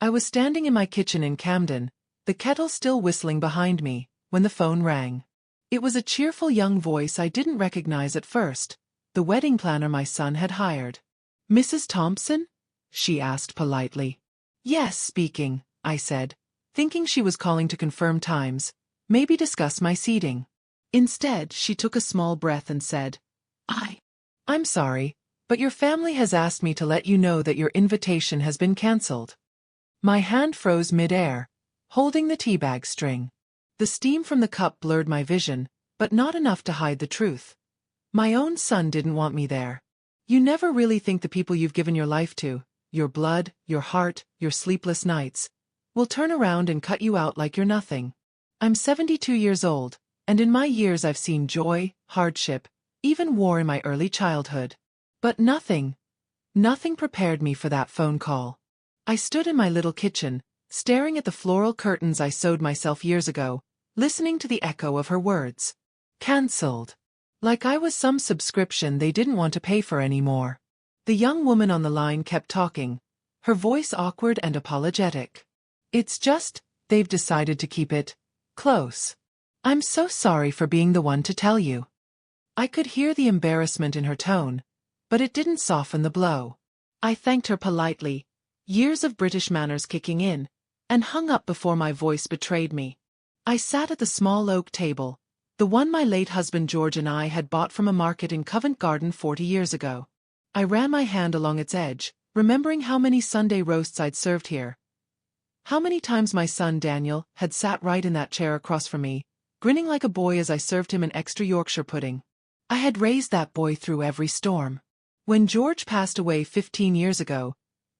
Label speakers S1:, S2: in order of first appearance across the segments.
S1: I was standing in my kitchen in Camden, the kettle still whistling behind me, when the phone rang. It was a cheerful young voice I didn't recognize at first, the wedding planner my son had hired. "Mrs. Thompson?" she asked politely. "Yes, speaking," I said, thinking she was calling to confirm times, maybe discuss my seating. Instead, she took a small breath and said, I'm sorry, but your family has asked me to let you know that your invitation has been cancelled." My hand froze mid-air, holding the teabag string. The steam from the cup blurred my vision, but not enough to hide the truth. My own son didn't want me there. You never really think the people you've given your life to, your blood, your heart, your sleepless nights, will turn around and cut you out like you're nothing. I'm 72 years old, and in my years I've seen joy, hardship, even war in my early childhood. But nothing prepared me for that phone call. I stood in my little kitchen, staring at the floral curtains I sewed myself years ago, listening to the echo of her words. Cancelled. Like I was some subscription they didn't want to pay for anymore. The young woman on the line kept talking, her voice awkward and apologetic. "It's just, they've decided to keep it close. I'm so sorry for being the one to tell you." I could hear the embarrassment in her tone, but it didn't soften the blow. I thanked her politely, years of British manners kicking in, and hung up before my voice betrayed me. I sat at the small oak table, the one my late husband George and I had bought from a market in Covent Garden 40 years ago. I ran my hand along its edge, remembering how many Sunday roasts I'd served here. How many times my son Daniel had sat right in that chair across from me, grinning like a boy as I served him an extra Yorkshire pudding. I had raised that boy through every storm. When George passed away 15 years ago,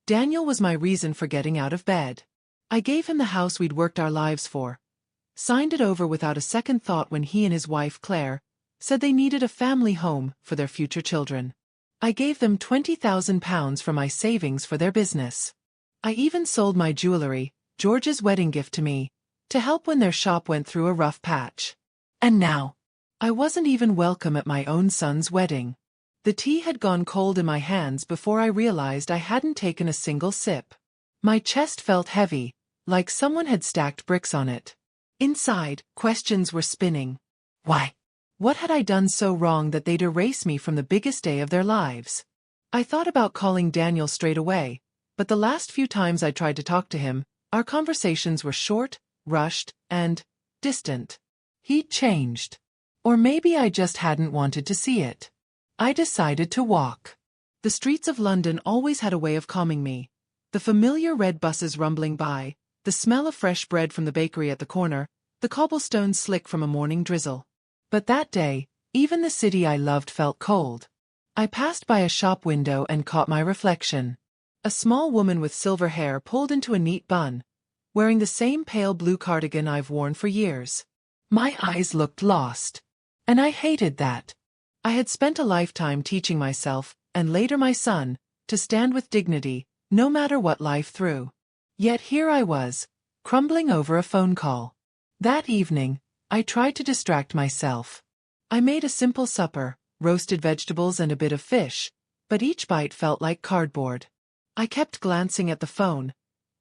S1: Daniel was my reason for getting out of bed. I gave him the house we'd worked our lives for, signed it over without a second thought when he and his wife Claire said they needed a family home for their future children. I gave them £20,000 from my savings for their business. I even sold my jewelry, George's wedding gift to me, to help when their shop went through a rough patch. And now, I wasn't even welcome at my own son's wedding. The tea had gone cold in my hands before I realized I hadn't taken a single sip. My chest felt heavy, like someone had stacked bricks on it. Inside, questions were spinning. Why? What had I done so wrong that they'd erase me from the biggest day of their lives? I thought about calling Daniel straight away, but the last few times I tried to talk to him, our conversations were short, rushed, and distant. He'd changed. Or maybe I just hadn't wanted to see it. I decided to walk. The streets of London always had a way of calming me. The familiar red buses rumbling by, the smell of fresh bread from the bakery at the corner, the cobblestones slick from a morning drizzle. But that day, even the city I loved felt cold. I passed by a shop window and caught my reflection. A small woman with silver hair pulled into a neat bun, wearing the same pale blue cardigan I've worn for years. My eyes looked lost. And I hated that. I had spent a lifetime teaching myself, and later my son, to stand with dignity, no matter what life threw. Yet here I was, crumbling over a phone call. That evening, I tried to distract myself. I made a simple supper, roasted vegetables and a bit of fish, but each bite felt like cardboard. I kept glancing at the phone,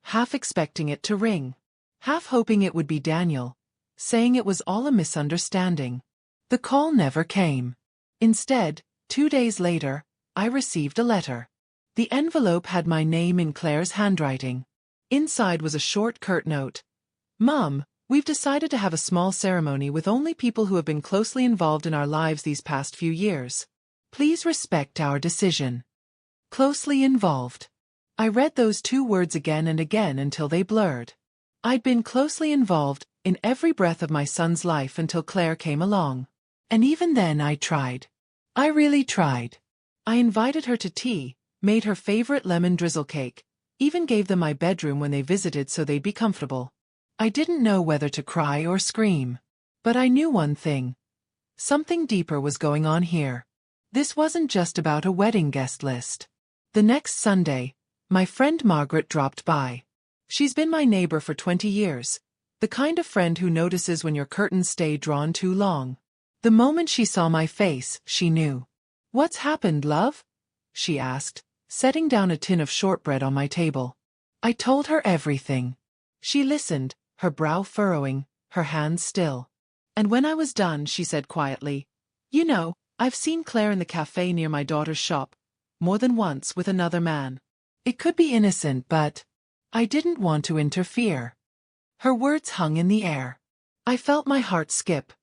S1: half expecting it to ring, half hoping it would be Daniel, saying it was all a misunderstanding. The call never came. Instead, 2 days later, I received a letter. The envelope had my name in Claire's handwriting. Inside was a short curt note. "Mom, we've decided to have a small ceremony with only people who have been closely involved in our lives these past few years. Please respect our decision." Closely involved. I read those 2 words again and again until they blurred. I'd been closely involved in every breath of my son's life until Claire came along. And even then I tried. I really tried. I invited her to tea, made her favorite lemon drizzle cake, even gave them my bedroom when they visited so they'd be comfortable. I didn't know whether to cry or scream. But I knew one thing. Something deeper was going on here. This wasn't just about a wedding guest list. The next Sunday, my friend Margaret dropped by. She's been my neighbor for 20 years, the kind of friend who notices when your curtains stay drawn too long. The moment she saw my face, she knew. "What's happened, love?" she asked, setting down a tin of shortbread on my table. I told her everything. She listened, her brow furrowing, her hands still. And when I was done, she said quietly, "You know, I've seen Claire in the cafe near my daughter's shop, more than once with another man. It could be innocent, but I didn't want to interfere." Her words hung in the air. I felt my heart skip,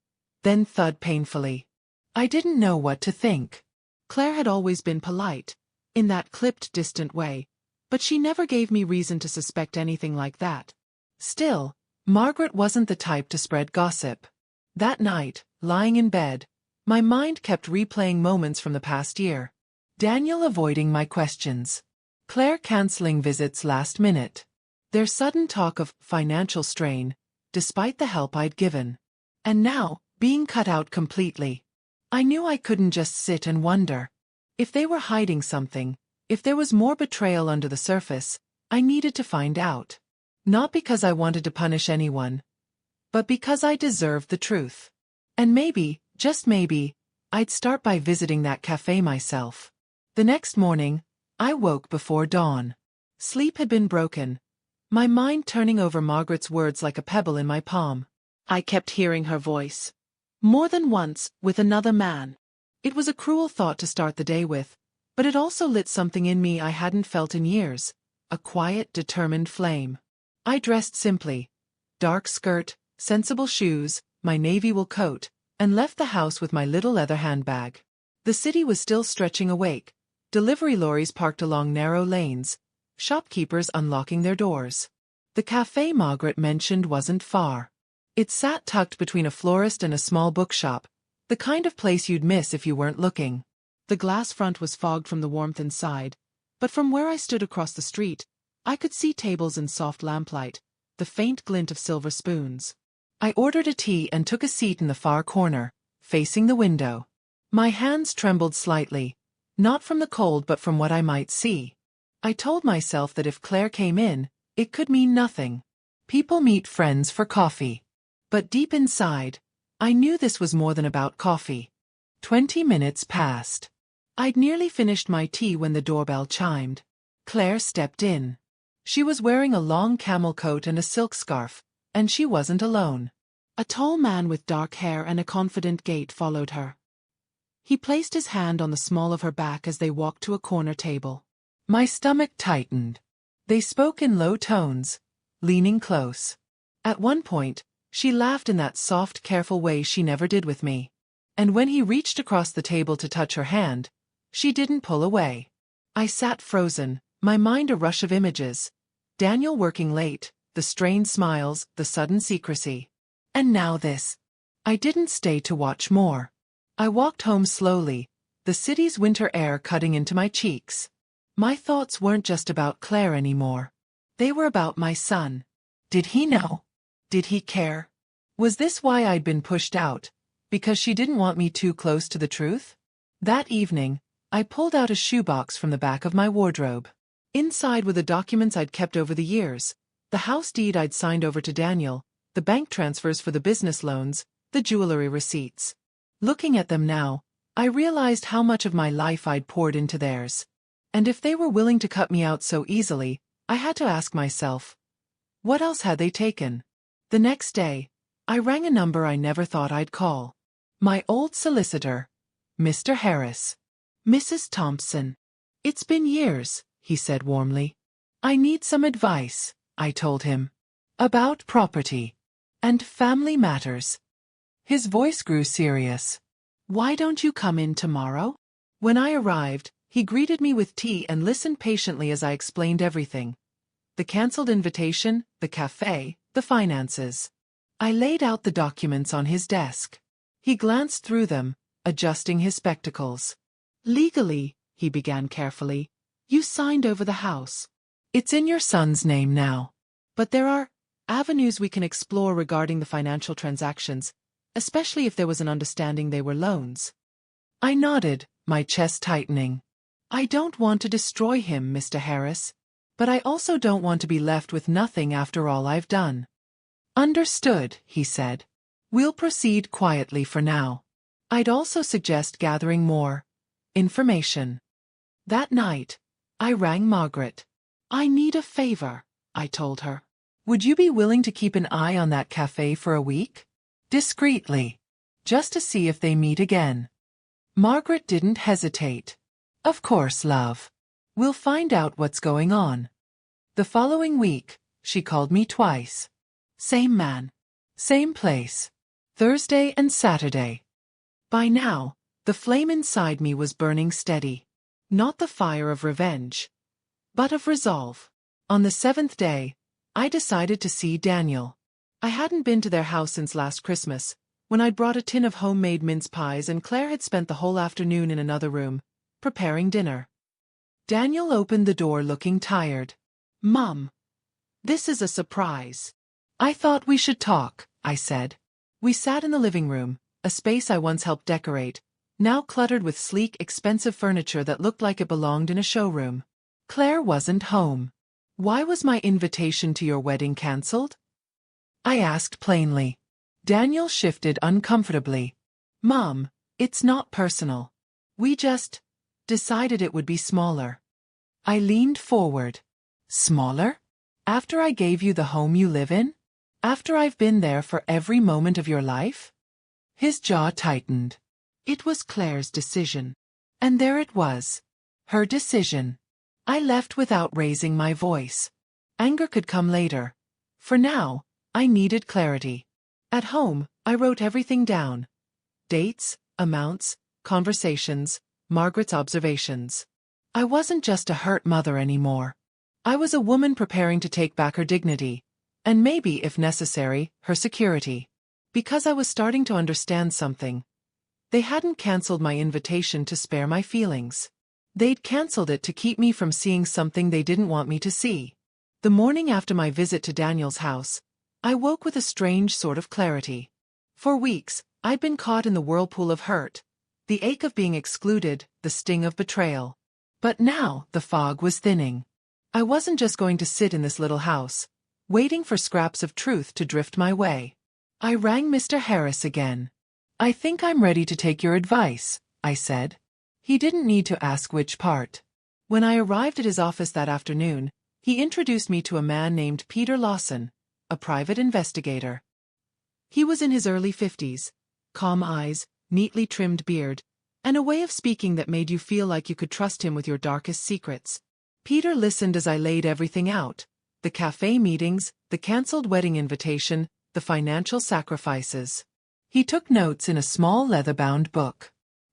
S1: then thud painfully. I didn't know what to think. Claire had always been polite, in that clipped, distant way, but she never gave me reason to suspect anything like that. Still, Margaret wasn't the type to spread gossip. That night, lying in bed, my mind kept replaying moments from the past year. Daniel avoiding my questions. Claire canceling visits last minute. Their sudden talk of financial strain, despite the help I'd given. And now, being cut out completely. I knew I couldn't just sit and wonder. If they were hiding something, if there was more betrayal under the surface, I needed to find out. Not because I wanted to punish anyone, but because I deserved the truth. And maybe, just maybe, I'd start by visiting that cafe myself. The next morning, I woke before dawn. Sleep had been broken, my mind turning over Margaret's words like a pebble in my palm. I kept hearing her voice. More than once, with another man. It was a cruel thought to start the day with, but it also lit something in me I hadn't felt in years, a quiet, determined flame. I dressed simply. Dark skirt, sensible shoes, my navy wool coat, and left the house with my little leather handbag. The city was still stretching awake, delivery lorries parked along narrow lanes, shopkeepers unlocking their doors. The cafe Margaret mentioned wasn't far. It sat tucked between a florist and a small bookshop, the kind of place you'd miss if you weren't looking. The glass front was fogged from the warmth inside, but from where I stood across the street, I could see tables in soft lamplight, the faint glint of silver spoons. I ordered a tea and took a seat in the far corner, facing the window. My hands trembled slightly, not from the cold but from what I might see. I told myself that if Claire came in, it could mean nothing. People meet friends for coffee. But deep inside, I knew this was more than about coffee. 20 minutes passed. I'd nearly finished my tea when the doorbell chimed. Claire stepped in. She was wearing a long camel coat and a silk scarf, and she wasn't alone. A tall man with dark hair and a confident gait followed her. He placed his hand on the small of her back as they walked to a corner table. My stomach tightened. They spoke in low tones, leaning close. At one point, she laughed in that soft, careful way she never did with me. And when he reached across the table to touch her hand, she didn't pull away. I sat frozen, my mind a rush of images. Daniel working late, the strained smiles, the sudden secrecy. And now this. I didn't stay to watch more. I walked home slowly, the city's winter air cutting into my cheeks. My thoughts weren't just about Claire anymore. They were about my son. Did he know? Did he care? Was this why I'd been pushed out? Because she didn't want me too close to the truth? That evening, I pulled out a shoebox from the back of my wardrobe. Inside were the documents I'd kept over the years, the house deed I'd signed over to Daniel, the bank transfers for the business loans, the jewelry receipts. Looking at them now, I realized how much of my life I'd poured into theirs. And if they were willing to cut me out so easily, I had to ask myself, what else had they taken? The next day, I rang a number I never thought I'd call. My old solicitor, Mr. Harris. Mrs. Thompson. It's been years, he said warmly. I need some advice, I told him. About property. And family matters. His voice grew serious. Why don't you come in tomorrow? When I arrived, he greeted me with tea and listened patiently as I explained everything. The cancelled invitation, the cafe, the finances. I laid out the documents on his desk. He glanced through them, adjusting his spectacles. Legally, he began carefully, you signed over the house. It's in your son's name now. But there are avenues we can explore regarding the financial transactions, especially if there was an understanding they were loans. I nodded, my chest tightening. I don't want to destroy him, Mr. Harris. But I also don't want to be left with nothing after all I've done. Understood, he said. We'll proceed quietly for now. I'd also suggest gathering more information. That night, I rang Margaret. I need a favor, I told her. Would you be willing to keep an eye on that cafe for a week? Discreetly. Just to see if they meet again. Margaret didn't hesitate. Of course, love. We'll find out what's going on. The following week, she called me twice. Same man. Same place. Thursday and Saturday. By now, the flame inside me was burning steady. Not the fire of revenge, but of resolve. On the 7th day, I decided to see Daniel. I hadn't been to their house since last Christmas, when I'd brought a tin of homemade mince pies and Claire had spent the whole afternoon in another room, preparing dinner. Daniel opened the door looking tired. Mum, this is a surprise. I thought we should talk, I said. We sat in the living room, a space I once helped decorate, now cluttered with sleek, expensive furniture that looked like it belonged in a showroom. Claire wasn't home. Why was my invitation to your wedding cancelled? I asked plainly. Daniel shifted uncomfortably. Mom, it's not personal. We just decided it would be smaller. I leaned forward. Smaller? After I gave you the home you live in? After I've been there for every moment of your life? His jaw tightened. It was Claire's decision. And there it was. Her decision. I left without raising my voice. Anger could come later. For now, I needed clarity. At home, I wrote everything down. Dates, amounts, conversations, Margaret's observations. I wasn't just a hurt mother anymore. I was a woman preparing to take back her dignity, and maybe, if necessary, her security. Because I was starting to understand something. They hadn't cancelled my invitation to spare my feelings. They'd cancelled it to keep me from seeing something they didn't want me to see. The morning after my visit to Daniel's house, I woke with a strange sort of clarity. For weeks, I'd been caught in the whirlpool of hurt, the ache of being excluded, the sting of betrayal. But now, the fog was thinning. I wasn't just going to sit in this little house, waiting for scraps of truth to drift my way. I rang Mr. Harris again. I think I'm ready to take your advice, I said. He didn't need to ask which part. When I arrived at his office that afternoon, he introduced me to a man named Peter Lawson, a private investigator. He was in his early 50s, calm eyes, neatly trimmed beard, and a way of speaking that made you feel like you could trust him with your darkest secrets. Peter listened as I laid everything out: the cafe meetings, the cancelled wedding invitation, the financial sacrifices. He took notes in a small leather-bound book.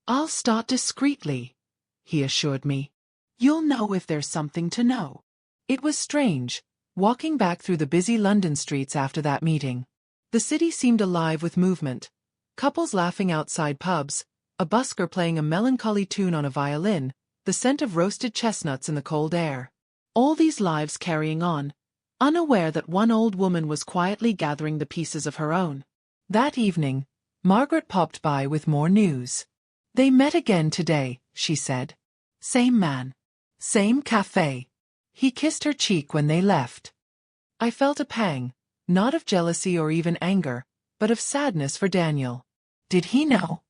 S1: I'll start discreetly, he assured me. You'll know if there's something to know. It was strange, walking back through the busy London streets after that meeting. The city seemed alive with movement. Couples laughing outside pubs, a busker playing a melancholy tune on a violin, the scent of roasted chestnuts in the cold air. All these lives carrying on, unaware that one old woman was quietly gathering the pieces of her own. That evening, Margaret popped by with more news. They met again today, she said. Same man. Same cafe. He kissed her cheek when they left. I felt a pang, not of jealousy or even anger, but of sadness for Daniel. Did he know?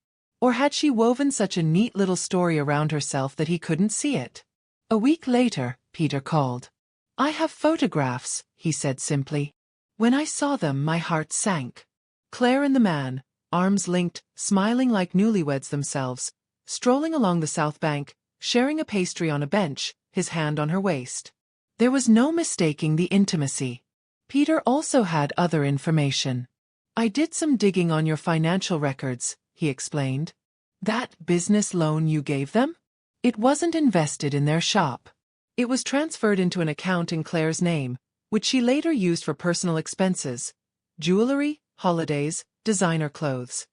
S1: Or had she woven such a neat little story around herself that he couldn't see it? A week later, Peter called. I have photographs, he said simply. When I saw them, my heart sank. Claire and the man, arms linked, smiling like newlyweds themselves, strolling along the south bank, sharing a pastry on a bench, his hand on her waist. There was no mistaking the intimacy. Peter also had other information. I did some digging on your financial records, he explained. That business loan you gave them? It wasn't invested in their shop. It was transferred into an account in Claire's name, which she later used for personal expenses: jewelry, holidays, designer clothes.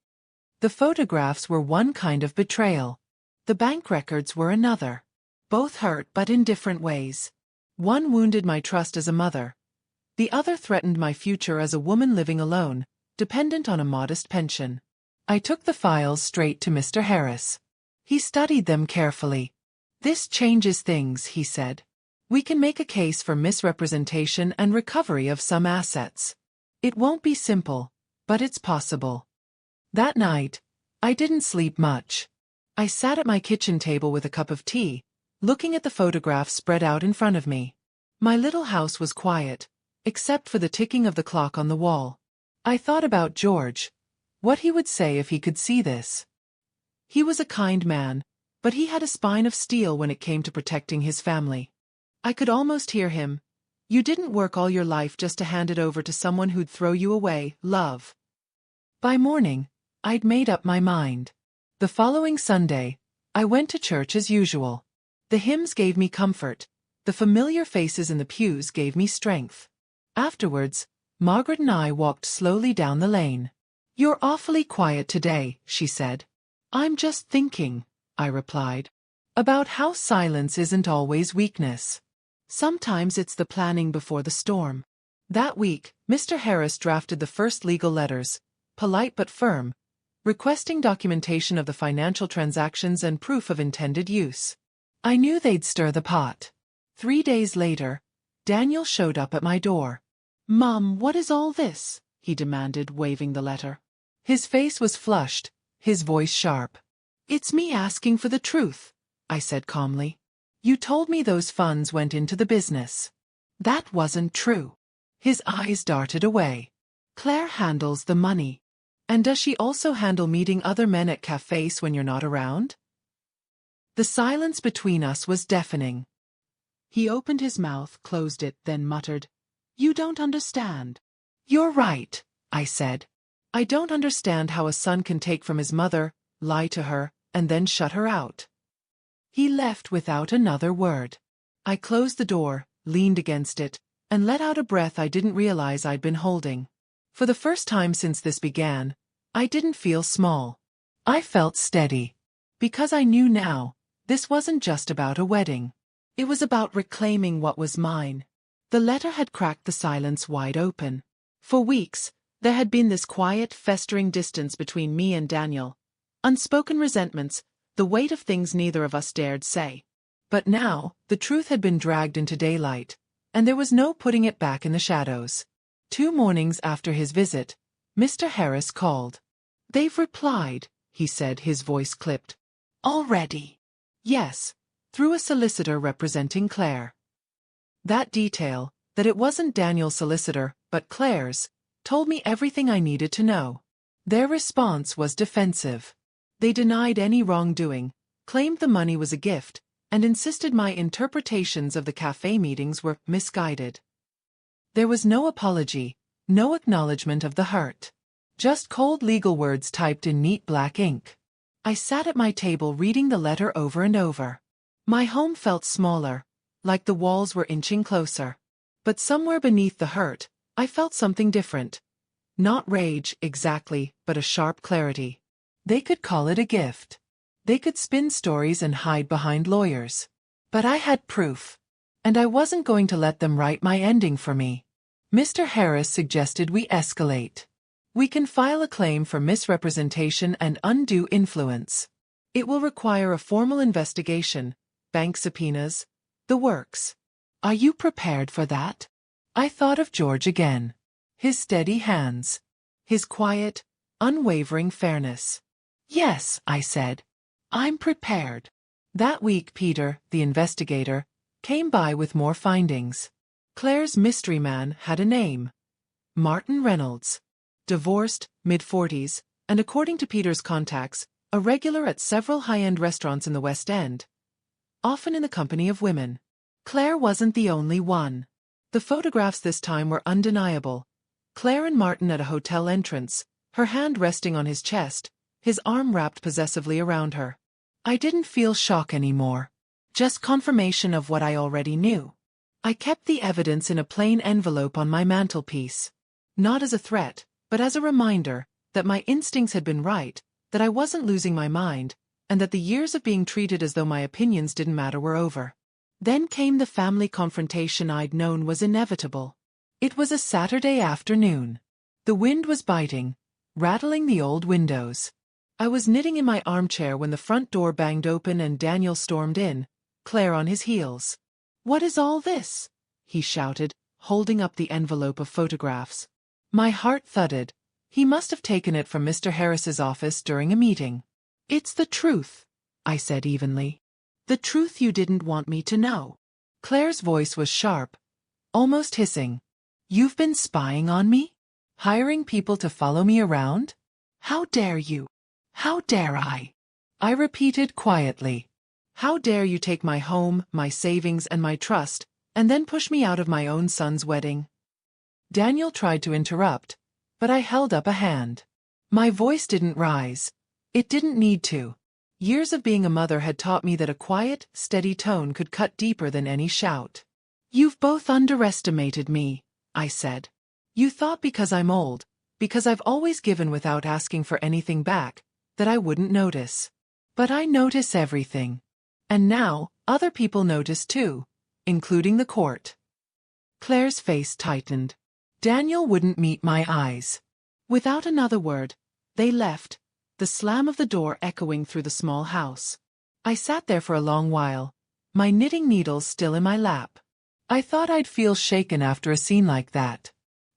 S1: The photographs were one kind of betrayal. The bank records were another. Both hurt, but in different ways. One wounded my trust as a mother. The other threatened my future as a woman living alone, dependent on a modest pension. I took the files straight to Mr. Harris. He studied them carefully. This changes things, he said. We can make a case for misrepresentation and recovery of some assets. It won't be simple, but it's possible. That night, I didn't sleep much. I sat at my kitchen table with a cup of tea, looking at the photographs spread out in front of me. My little house was quiet, except for the ticking of the clock on the wall. I thought about George, what he would say if he could see this. He was a kind man, but he had a spine of steel when it came to protecting his family. I could almost hear him. You didn't work all your life just to hand it over to someone who'd throw you away, love. By morning, I'd made up my mind. The following Sunday, I went to church as usual. The hymns gave me comfort. The familiar faces in the pews gave me strength. Afterwards, Margaret and I walked slowly down the lane. "You're awfully quiet today," she said. "I'm just thinking," I replied, "about how silence isn't always weakness. Sometimes it's the planning before the storm." That week, Mr. Harris drafted the first legal letters, polite but firm, requesting documentation of the financial transactions and proof of intended use. I knew they'd stir the pot. 3 days later, Daniel showed up at my door. "Mom, what is all this?" he demanded, waving the letter. His face was flushed, his voice sharp. "It's me asking for the truth," I said calmly. "You told me those funds went into the business." "That wasn't true." His eyes darted away. "Claire handles the money. And does she also handle meeting other men at cafes when you're not around?" The silence between us was deafening. He opened his mouth, closed it, then muttered, "You don't understand." "You're right," I said. "I don't understand how a son can take from his mother, lie to her, and then shut her out." He left without another word. I closed the door, leaned against it, and let out a breath I didn't realize I'd been holding. For the first time since this began, I didn't feel small. I felt steady. Because I knew now, this wasn't just about a wedding. It was about reclaiming what was mine. The letter had cracked the silence wide open. For weeks, there had been this quiet, festering distance between me and Daniel. Unspoken resentments, the weight of things neither of us dared say. But now, the truth had been dragged into daylight, and there was no putting it back in the shadows. 2 mornings after his visit, Mr. Harris called. "They've replied," he said, his voice clipped. "Already?" "Yes, through a solicitor representing Claire." That detail, that it wasn't Daniel's solicitor, but Claire's, told me everything I needed to know. Their response was defensive. They denied any wrongdoing, claimed the money was a gift, and insisted my interpretations of the cafe meetings were misguided. There was no apology, no acknowledgement of the hurt. Just cold legal words typed in neat black ink. I sat at my table reading the letter over and over. My home felt smaller, like the walls were inching closer. But somewhere beneath the hurt, I felt something different. Not rage, exactly, but a sharp clarity. They could call it a gift. They could spin stories and hide behind lawyers. But I had proof. And I wasn't going to let them write my ending for me. Mr. Harris suggested we escalate. "We can file a claim for misrepresentation and undue influence. It will require a formal investigation, bank subpoenas, the works. Are you prepared for that?" I thought of George again. His steady hands. His quiet, unwavering fairness. "Yes," I said. "I'm prepared." That week Peter, the investigator, came by with more findings. Claire's mystery man had a name. Martin Reynolds. Divorced, mid-40s, and according to Peter's contacts, a regular at several high-end restaurants in the West End. Often in the company of women. Claire wasn't the only one. The photographs this time were undeniable. Claire and Martin at a hotel entrance, her hand resting on his chest, his arm wrapped possessively around her. I didn't feel shock anymore. Just confirmation of what I already knew. I kept the evidence in a plain envelope on my mantelpiece. Not as a threat, but as a reminder that my instincts had been right, that I wasn't losing my mind, and that the years of being treated as though my opinions didn't matter were over. Then came the family confrontation I'd known was inevitable. It was a Saturday afternoon. The wind was biting, rattling the old windows. I was knitting in my armchair when the front door banged open and Daniel stormed in, Claire on his heels. "What is all this?" he shouted, holding up the envelope of photographs. My heart thudded. He must have taken it from Mr. Harris's office during a meeting. "It's the truth," I said evenly. "The truth you didn't want me to know." Claire's voice was sharp, almost hissing. "You've been spying on me? Hiring people to follow me around? How dare you? How dare I?" I repeated quietly. "How dare you take my home, my savings, and my trust, and then push me out of my own son's wedding?" Daniel tried to interrupt, but I held up a hand. My voice didn't rise. It didn't need to. Years of being a mother had taught me that a quiet, steady tone could cut deeper than any shout. "You've both underestimated me," I said. "You thought because I'm old, because I've always given without asking for anything back, that I wouldn't notice. But I notice everything. And now, other people notice too, including the court." Claire's face tightened. Daniel wouldn't meet my eyes. Without another word, they left, the slam of the door echoing through the small house. I sat there for a long while, my knitting needles still in my lap. I thought I'd feel shaken after a scene like that.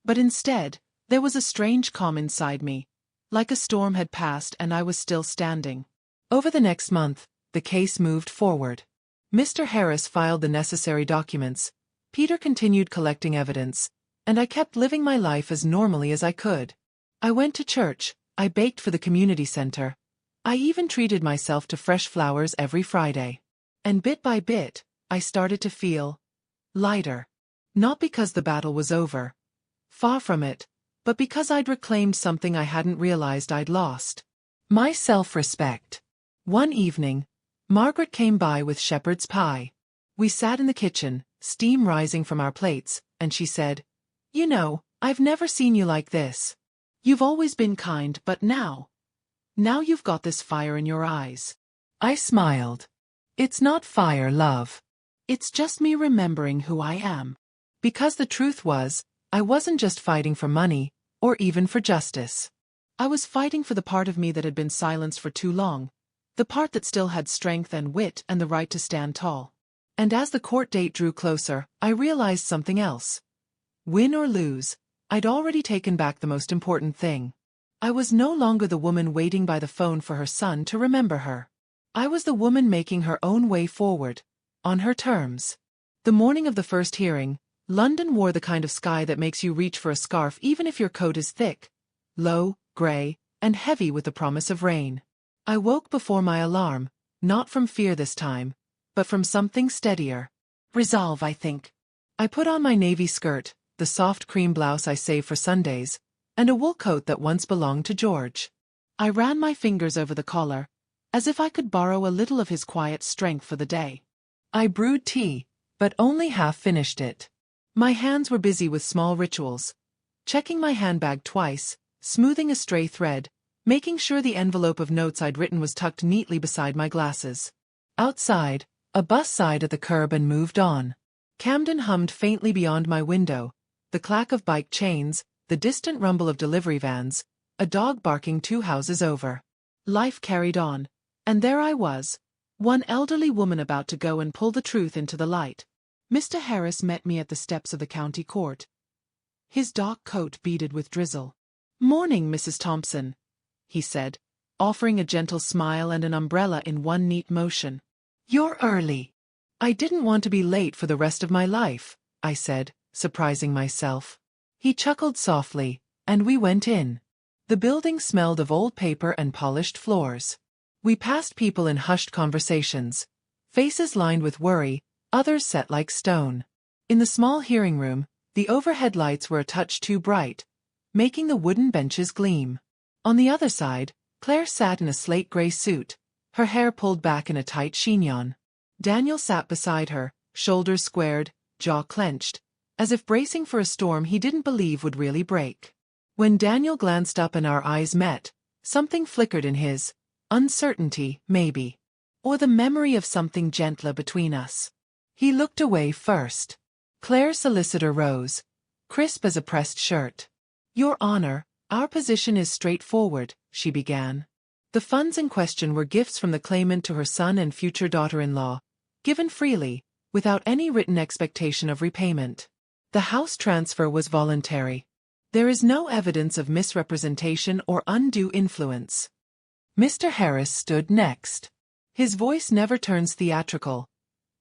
S1: But instead, there was a strange calm inside me, like a storm had passed and I was still standing. Over the next month, the case moved forward. Mr. Harris filed the necessary documents, Peter continued collecting evidence, and I kept living my life as normally as I could. I went to church, I baked for the community center. I even treated myself to fresh flowers every Friday. And bit by bit, I started to feel lighter. Not because the battle was over. Far from it, but because I'd reclaimed something I hadn't realized I'd lost. My self-respect. One evening, Margaret came by with shepherd's pie. We sat in the kitchen, steam rising from our plates, and she said, "You know, I've never seen you like this. You've always been kind, but now you've got this fire in your eyes." I smiled. "It's not fire, love. It's just me remembering who I am." Because the truth was, I wasn't just fighting for money, or even for justice. I was fighting for the part of me that had been silenced for too long, the part that still had strength and wit and the right to stand tall. And as the court date drew closer, I realized something else. Win or lose, I'd already taken back the most important thing. I was no longer the woman waiting by the phone for her son to remember her. I was the woman making her own way forward, on her terms. The morning of the first hearing, London wore the kind of sky that makes you reach for a scarf even if your coat is thick, low, gray, and heavy with the promise of rain. I woke before my alarm, not from fear this time, but from something steadier. Resolve, I think. I put on my navy skirt, the soft cream blouse I saved for Sundays, and a wool coat that once belonged to George. I ran my fingers over the collar, as if I could borrow a little of his quiet strength for the day. I brewed tea, but only half finished it. My hands were busy with small rituals, checking my handbag twice, smoothing a stray thread, making sure the envelope of notes I'd written was tucked neatly beside my glasses. Outside, a bus sighed at the curb and moved on. Camden hummed faintly beyond my window, the clack of bike chains, the distant rumble of delivery vans, a dog barking 2 houses over. Life carried on, and there I was, one elderly woman about to go and pull the truth into the light. Mr. Harris met me at the steps of the county court, his dark coat beaded with drizzle. "Morning, Mrs. Thompson," he said, offering a gentle smile and an umbrella in one neat motion. "You're early." "I didn't want to be late for the rest of my life," I said, surprising myself. He chuckled softly, and we went in. The building smelled of old paper and polished floors. We passed people in hushed conversations, faces lined with worry, others set like stone. In the small hearing room, the overhead lights were a touch too bright, making the wooden benches gleam. On the other side, Claire sat in a slate-gray suit, her hair pulled back in a tight chignon. Daniel sat beside her, shoulders squared, jaw clenched, as if bracing for a storm he didn't believe would really break. When Daniel glanced up and our eyes met, something flickered in his. Uncertainty, maybe. Or the memory of something gentler between us. He looked away first. Claire's solicitor rose, crisp as a pressed shirt. "Your Honor, our position is straightforward," she began. The funds in question were gifts from the claimant to her son and future daughter-in-law, given freely, without any written expectation of repayment. The house transfer was voluntary. There is no evidence of misrepresentation or undue influence. Mr. Harris stood next. His voice never turns theatrical.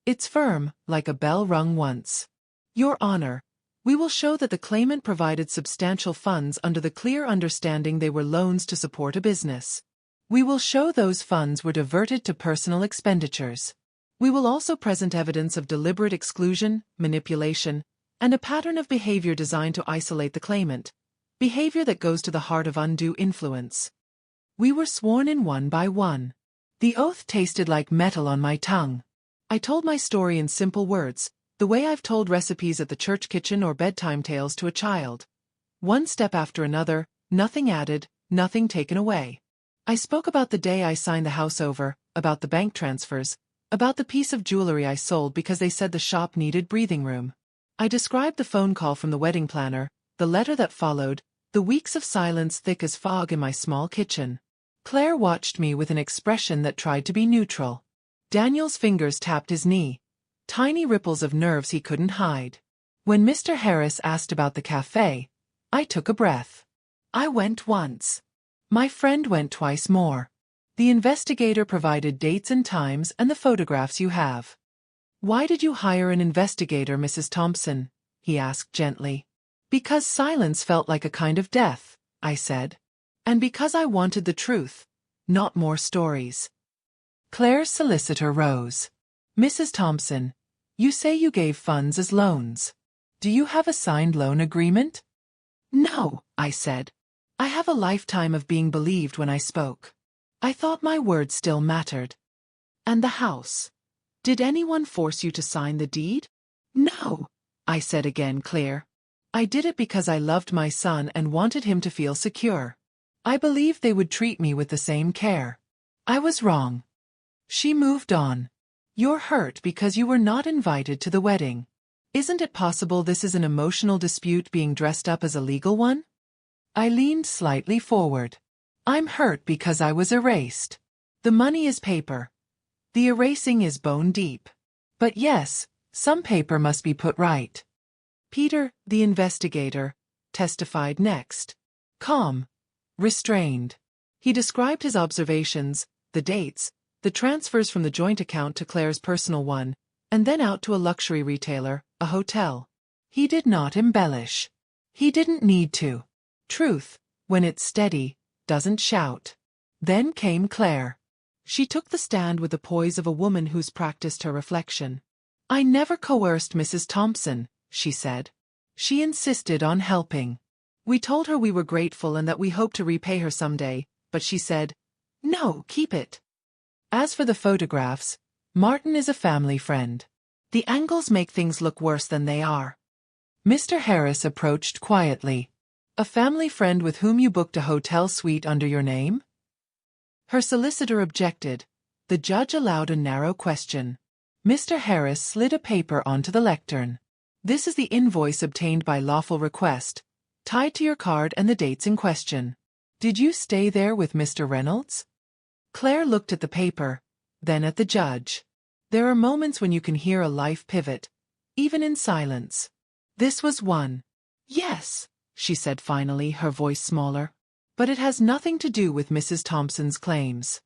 S1: It's firm, like a bell rung once. "Your Honor, We will show that the claimant provided substantial funds under the clear understanding they were loans to support a business. We will show those funds were diverted to personal expenditures. We will also present evidence of deliberate exclusion, manipulation, and a pattern of behavior designed to isolate the claimant, behavior that goes to the heart of undue influence. We were sworn in one by one. The oath tasted like metal on my tongue. I told my story in simple words, the way I've told recipes at the church kitchen or bedtime tales to a child. One step after another, nothing added, nothing taken away. I spoke about the day I signed the house over, about the bank transfers, about the piece of jewelry I sold because they said the shop needed breathing room. I described the phone call from the wedding planner, the letter that followed, the weeks of silence thick as fog in my small kitchen. Claire watched me with an expression that tried to be neutral. Daniel's fingers tapped his knee. Tiny ripples of nerves he couldn't hide. When Mr. Harris asked about the cafe, I took a breath. I went once. My friend went twice more. The investigator provided dates and times and the photographs you have. Why did you hire an investigator, Mrs. Thompson? He asked gently. Because silence felt like a kind of death, I said. And because I wanted the truth, not more stories. Claire's solicitor rose. Mrs. Thompson, you say you gave funds as loans. Do you have a signed loan agreement? No, I said. I have a lifetime of being believed when I spoke. I thought my words still mattered. And the house? Did anyone force you to sign the deed? No, I said again, clear. I did it because I loved my son and wanted him to feel secure. I believed they would treat me with the same care. I was wrong. She moved on. You're hurt because you were not invited to the wedding. Isn't it possible this is an emotional dispute being dressed up as a legal one? I leaned slightly forward. I'm hurt because I was erased. The money is paper. The erasing is bone deep. But yes, some paper must be put right. Peter, the investigator, testified next. Calm. Restrained. He described his observations, the dates, the transfers from the joint account to Claire's personal one, and then out to a luxury retailer, a hotel. He did not embellish. He didn't need to. Truth, when it's steady, doesn't shout. Then came Claire. She took the stand with the poise of a woman who's practiced her reflection. I never coerced Mrs. Thompson, she said. She insisted on helping. We told her we were grateful and that we hoped to repay her someday, but she said, no, keep it. As for the photographs, Martin is a family friend. The angles make things look worse than they are. Mr. Harris approached quietly. A family friend with whom you booked a hotel suite under your name? Her solicitor objected. The judge allowed a narrow question. Mr. Harris slid a paper onto the lectern. This is the invoice obtained by lawful request, tied to your card and the dates in question. Did you stay there with Mr. Reynolds? Claire looked at the paper, then at the judge. There are moments when you can hear a life pivot, even in silence. This was one. Yes, she said finally, her voice smaller. But it has nothing to do with Mrs. Thompson's claims.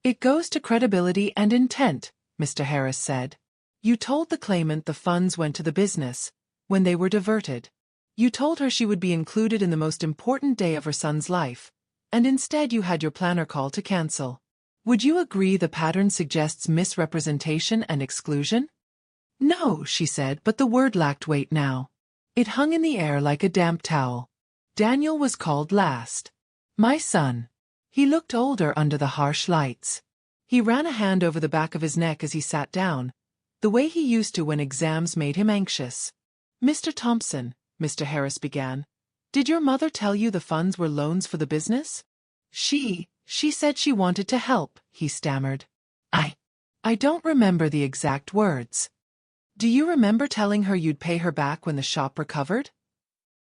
S1: It goes to credibility and intent, Mr. Harris said. You told the claimant the funds went to the business, when they were diverted. You told her she would be included in the most important day of her son's life, and instead you had your planner call to cancel. Would you agree the pattern suggests misrepresentation and exclusion? No, she said, but the word lacked weight now. It hung in the air like a damp towel. Daniel was called last. My son. He looked older under the harsh lights. He ran a hand over the back of his neck as he sat down, the way he used to when exams made him anxious. Mr. Thompson, Mr. Harris began, did your mother tell you the funds were loans for the business? She said she wanted to help, he stammered. I don't remember the exact words. Do you remember telling her you'd pay her back when the shop recovered?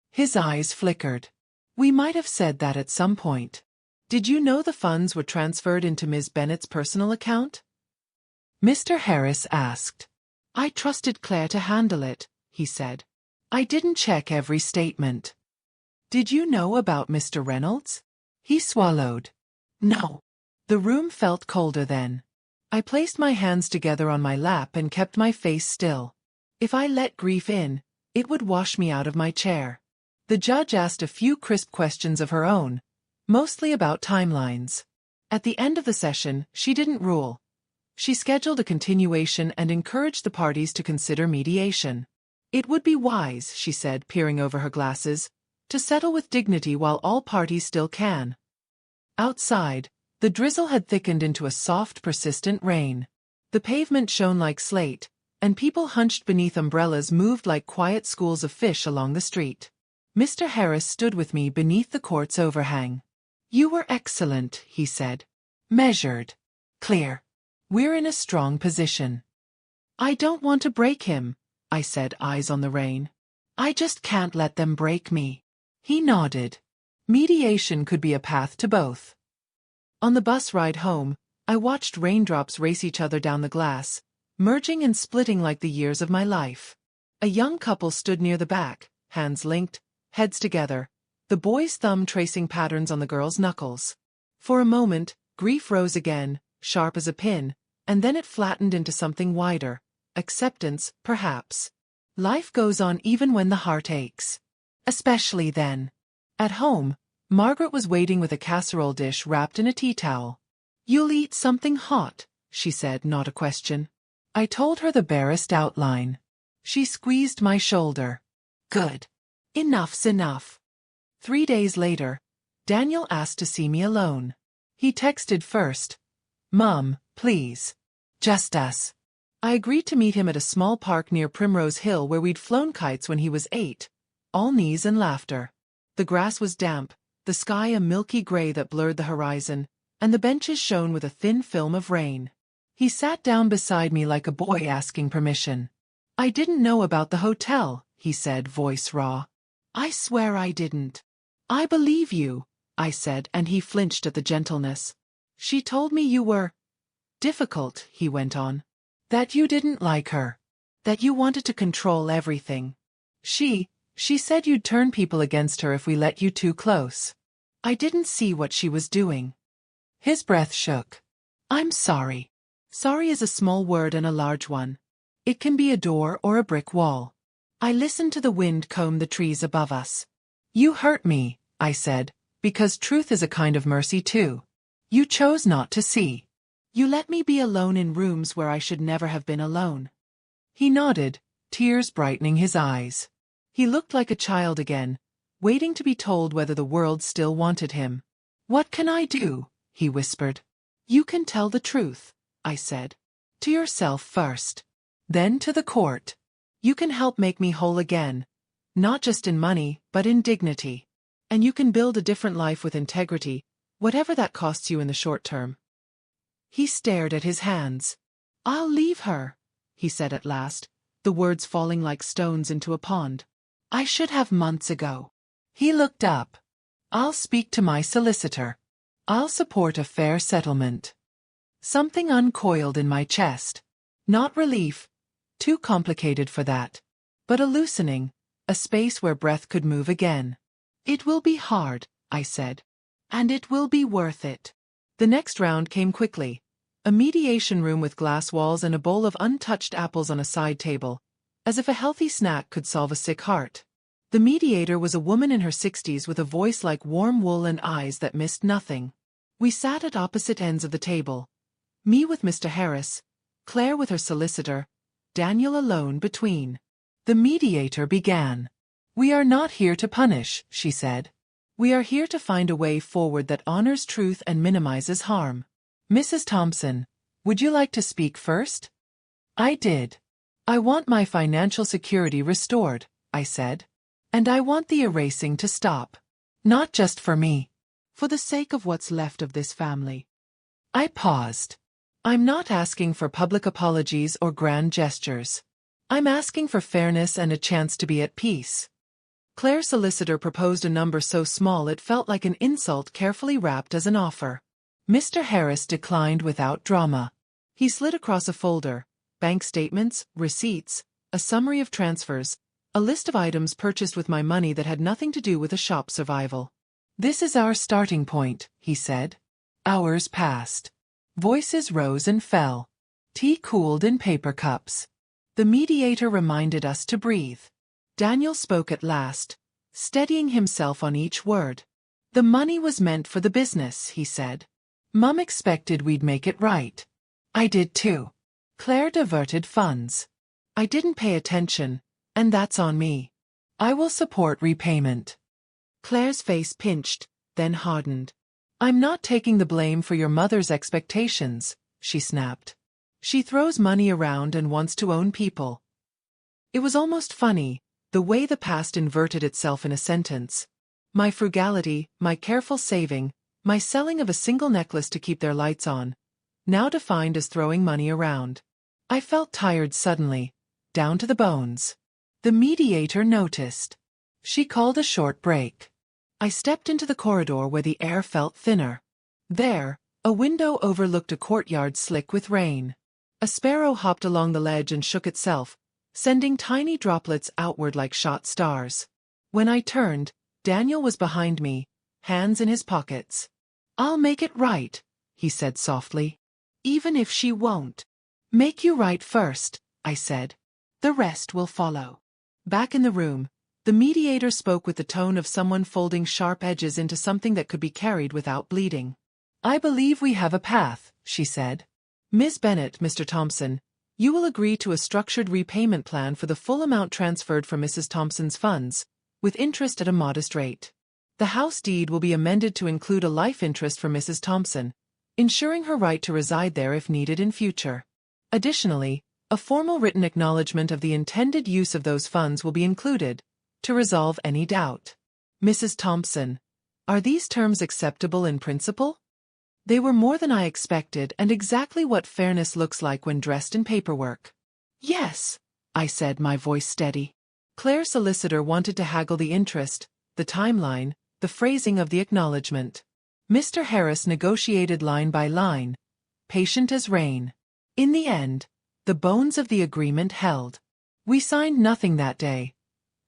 S1: His eyes flickered. We might have said that at some point. Did you know the funds were transferred into Ms. Bennett's personal account? Mr. Harris asked. I trusted Claire to handle it, he said. I didn't check every statement. Did you know about Mr. Reynolds? He swallowed. No. The room felt colder then. I placed my hands together on my lap and kept my face still. If I let grief in, It would wash me out of my chair. The judge asked a few crisp questions of her own, mostly about timelines. At the end of the session, she didn't rule. She scheduled a continuation and encouraged the parties to consider mediation. It would be wise, she said, peering over her glasses, to settle with dignity while all parties still can. Outside, the drizzle had thickened into a soft, persistent rain. The pavement shone like slate, and people hunched beneath umbrellas moved like quiet schools of fish along the street. Mr. Harris stood with me beneath the court's overhang. "You were excellent," he said. "Measured. Clear. We're in a strong position." "I don't want to break him," I said, eyes on the rain. "I just can't let them break me." He nodded. Mediation could be a path to both. On the bus ride home, I watched raindrops race each other down the glass, merging and splitting like the years of my life. A young couple stood near the back, hands linked, heads together, the boy's thumb tracing patterns on the girl's knuckles. For a moment, grief rose again, sharp as a pin, and then it flattened into something wider. Acceptance, perhaps. Life goes on even when the heart aches. Especially then. At home, Margaret was waiting with a casserole dish wrapped in a tea towel. "You'll eat something hot," she said, not a question. I told her the barest outline. She squeezed my shoulder. "Good. Enough's enough." 3 days later, Daniel asked to see me alone. He texted first, "Mom, please. Just us." I agreed to meet him at a small park near Primrose Hill where we'd flown kites when he was 8. All knees and laughter. The grass was damp, the sky a milky gray that blurred the horizon, and the benches shone with a thin film of rain. He sat down beside me like a boy asking permission. "I didn't know about the hotel," he said, voice raw. "I swear I didn't." "I believe you," I said, and he flinched at the gentleness. "She told me you were difficult," he went on. "That you didn't like her. That you wanted to control everything. She said you'd turn people against her if we let you too close. I didn't see what she was doing." His breath shook. "I'm sorry." Sorry is a small word and a large one. It can be a door or a brick wall. I listened to the wind comb the trees above us. "You hurt me," I said, "because truth is a kind of mercy too. You chose not to see. You let me be alone in rooms where I should never have been alone." He nodded, tears brightening his eyes. He looked like a child again, waiting to be told whether the world still wanted him. "What can I do?" he whispered. "You can tell the truth," I said. "To yourself first. Then to the court. You can help make me whole again, not just in money, but in dignity. And you can build a different life with integrity, whatever that costs you in the short term." He stared at his hands. "I'll leave her," he said at last, the words falling like stones into a pond. "I should have months ago." He looked up. "I'll speak to my solicitor. I'll support a fair settlement." Something uncoiled in my chest. Not relief, too complicated for that, but a loosening, a space where breath could move again. "It will be hard," I said. "And it will be worth it." The next round came quickly. A mediation room with glass walls and a bowl of untouched apples on a side table, as if a healthy snack could solve a sick heart. The mediator was a woman in her 60s with a voice like warm wool and eyes that missed nothing. We sat at opposite ends of the table. Me with Mr. Harris, Claire with her solicitor, Daniel alone between. The mediator began. "We are not here to punish," she said. "We are here to find a way forward that honors truth and minimizes harm. Mrs. Thompson, would you like to speak first?" I did. "I want my financial security restored," I said. "And I want the erasing to stop. Not just for me. For the sake of what's left of this family." I paused. I'm not asking for public apologies or grand gestures. I'm asking for fairness and a chance to be at peace. Claire's solicitor proposed a number so small it felt like an insult carefully wrapped as an offer. Mr. Harris declined without drama. He slid across a folder, bank statements, receipts, a summary of transfers, a list of items purchased with my money that had nothing to do with the shop's survival. "This is our starting point," he said. Hours passed. Voices rose and fell. Tea cooled in paper cups. The mediator reminded us to breathe. Daniel spoke at last, steadying himself on each word. The money was meant for the business, he said. Mum expected we'd make it right. I did too. Claire diverted funds. I didn't pay attention, and that's on me. I will support repayment. Claire's face pinched, then hardened. I'm not taking the blame for your mother's expectations, she snapped. She throws money around and wants to own people. It was almost funny, the way the past inverted itself in a sentence. My frugality, my careful saving, my selling of a single necklace to keep their lights on, now defined as throwing money around. I felt tired suddenly, down to the bones. The mediator noticed. She called a short break. I stepped into the corridor where the air felt thinner. There, a window overlooked a courtyard slick with rain. A sparrow hopped along the ledge and shook itself, sending tiny droplets outward like shot stars. When I turned, Daniel was behind me, hands in his pockets. I'll make it right, he said softly. Even if she won't. Make you right first, I said. The rest will follow. Back in the room, the mediator spoke with the tone of someone folding sharp edges into something that could be carried without bleeding. I believe we have a path, she said. Ms. Bennett, Mr. Thompson, you will agree to a structured repayment plan for the full amount transferred from Mrs. Thompson's funds, with interest at a modest rate. The house deed will be amended to include a life interest for Mrs. Thompson, ensuring her right to reside there if needed in future. Additionally, a formal written acknowledgement of the intended use of those funds will be included, to resolve any doubt. Mrs. Thompson, are these terms acceptable in principle? They were more than I expected and exactly what fairness looks like when dressed in paperwork. Yes, I said, my voice steady. Claire's solicitor wanted to haggle the interest, the timeline, the phrasing of the acknowledgement. Mr. Harris negotiated line by line, patient as rain. In the end, the bones of the agreement held. We signed nothing that day.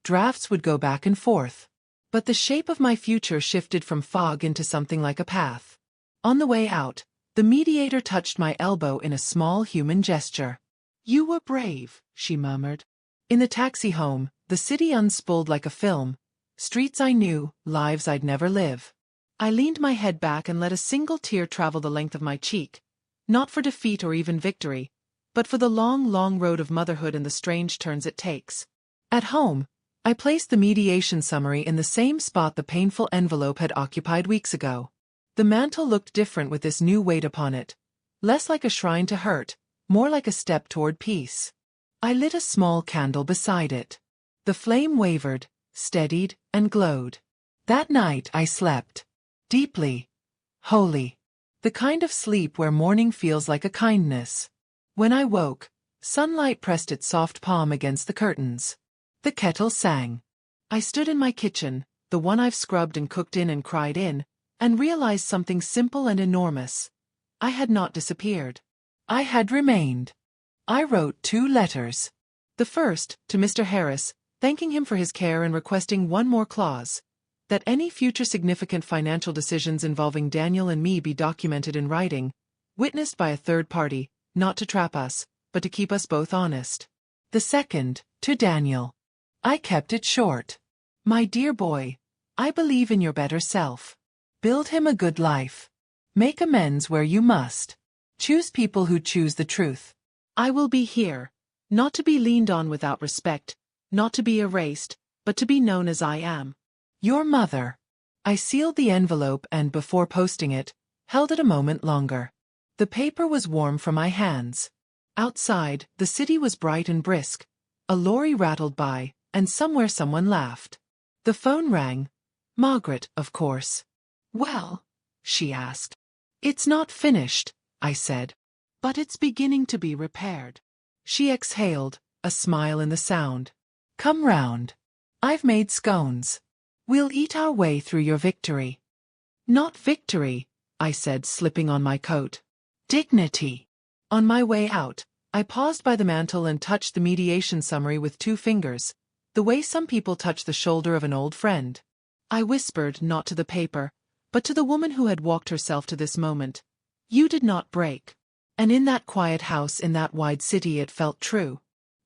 S1: Drafts would go back and forth. But the shape of my future shifted from fog into something like a path. On the way out, the mediator touched my elbow in a small human gesture. You were brave, she murmured. In the taxi home, the city unspooled like a film. Streets I knew, lives I'd never live. I leaned my head back and let a single tear travel the length of my cheek. Not for defeat or even victory, but for the long, long road of motherhood and the strange turns it takes. At home, I placed the mediation summary in the same spot the painful envelope had occupied weeks ago. The mantle looked different with this new weight upon it. Less like a shrine to hurt, more like a step toward peace. I lit a small candle beside it. The flame wavered, steadied, and glowed. That night I slept. Deeply. Wholly. The kind of sleep where morning feels like a kindness. When I woke, sunlight pressed its soft palm against the curtains. The kettle sang. I stood in my kitchen, the one I've scrubbed and cooked in and cried in, and realized something simple and enormous. I had not disappeared. I had remained. I wrote 2 letters. The first, to Mr. Harris, thanking him for his care and requesting one more clause, that any future significant financial decisions involving Daniel and me be documented in writing, witnessed by a third party, not to trap us, but to keep us both honest. The second, to Daniel. I kept it short. My dear boy, I believe in your better self. Build him a good life. Make amends where you must. Choose people who choose the truth. I will be here, not to be leaned on without respect, not to be erased, but to be known as I am. Your mother. I sealed the envelope and, before posting it, held it a moment longer. The paper was warm from my hands. Outside, the city was bright and brisk. A lorry rattled by, and somewhere someone laughed. The phone rang. Margaret, of course. Well, she asked. It's not finished, I said. But it's beginning to be repaired. She exhaled, a smile in the sound. Come round. I've made scones. We'll eat our way through your victory. Not victory, I said, slipping on my coat. Dignity. On my way out, I paused by the mantel and touched the mediation summary with 2 fingers, the way some people touch the shoulder of an old friend. I whispered, not to the paper, but to the woman who had walked herself to this moment. You did not break. And in that quiet house in that wide city it felt true.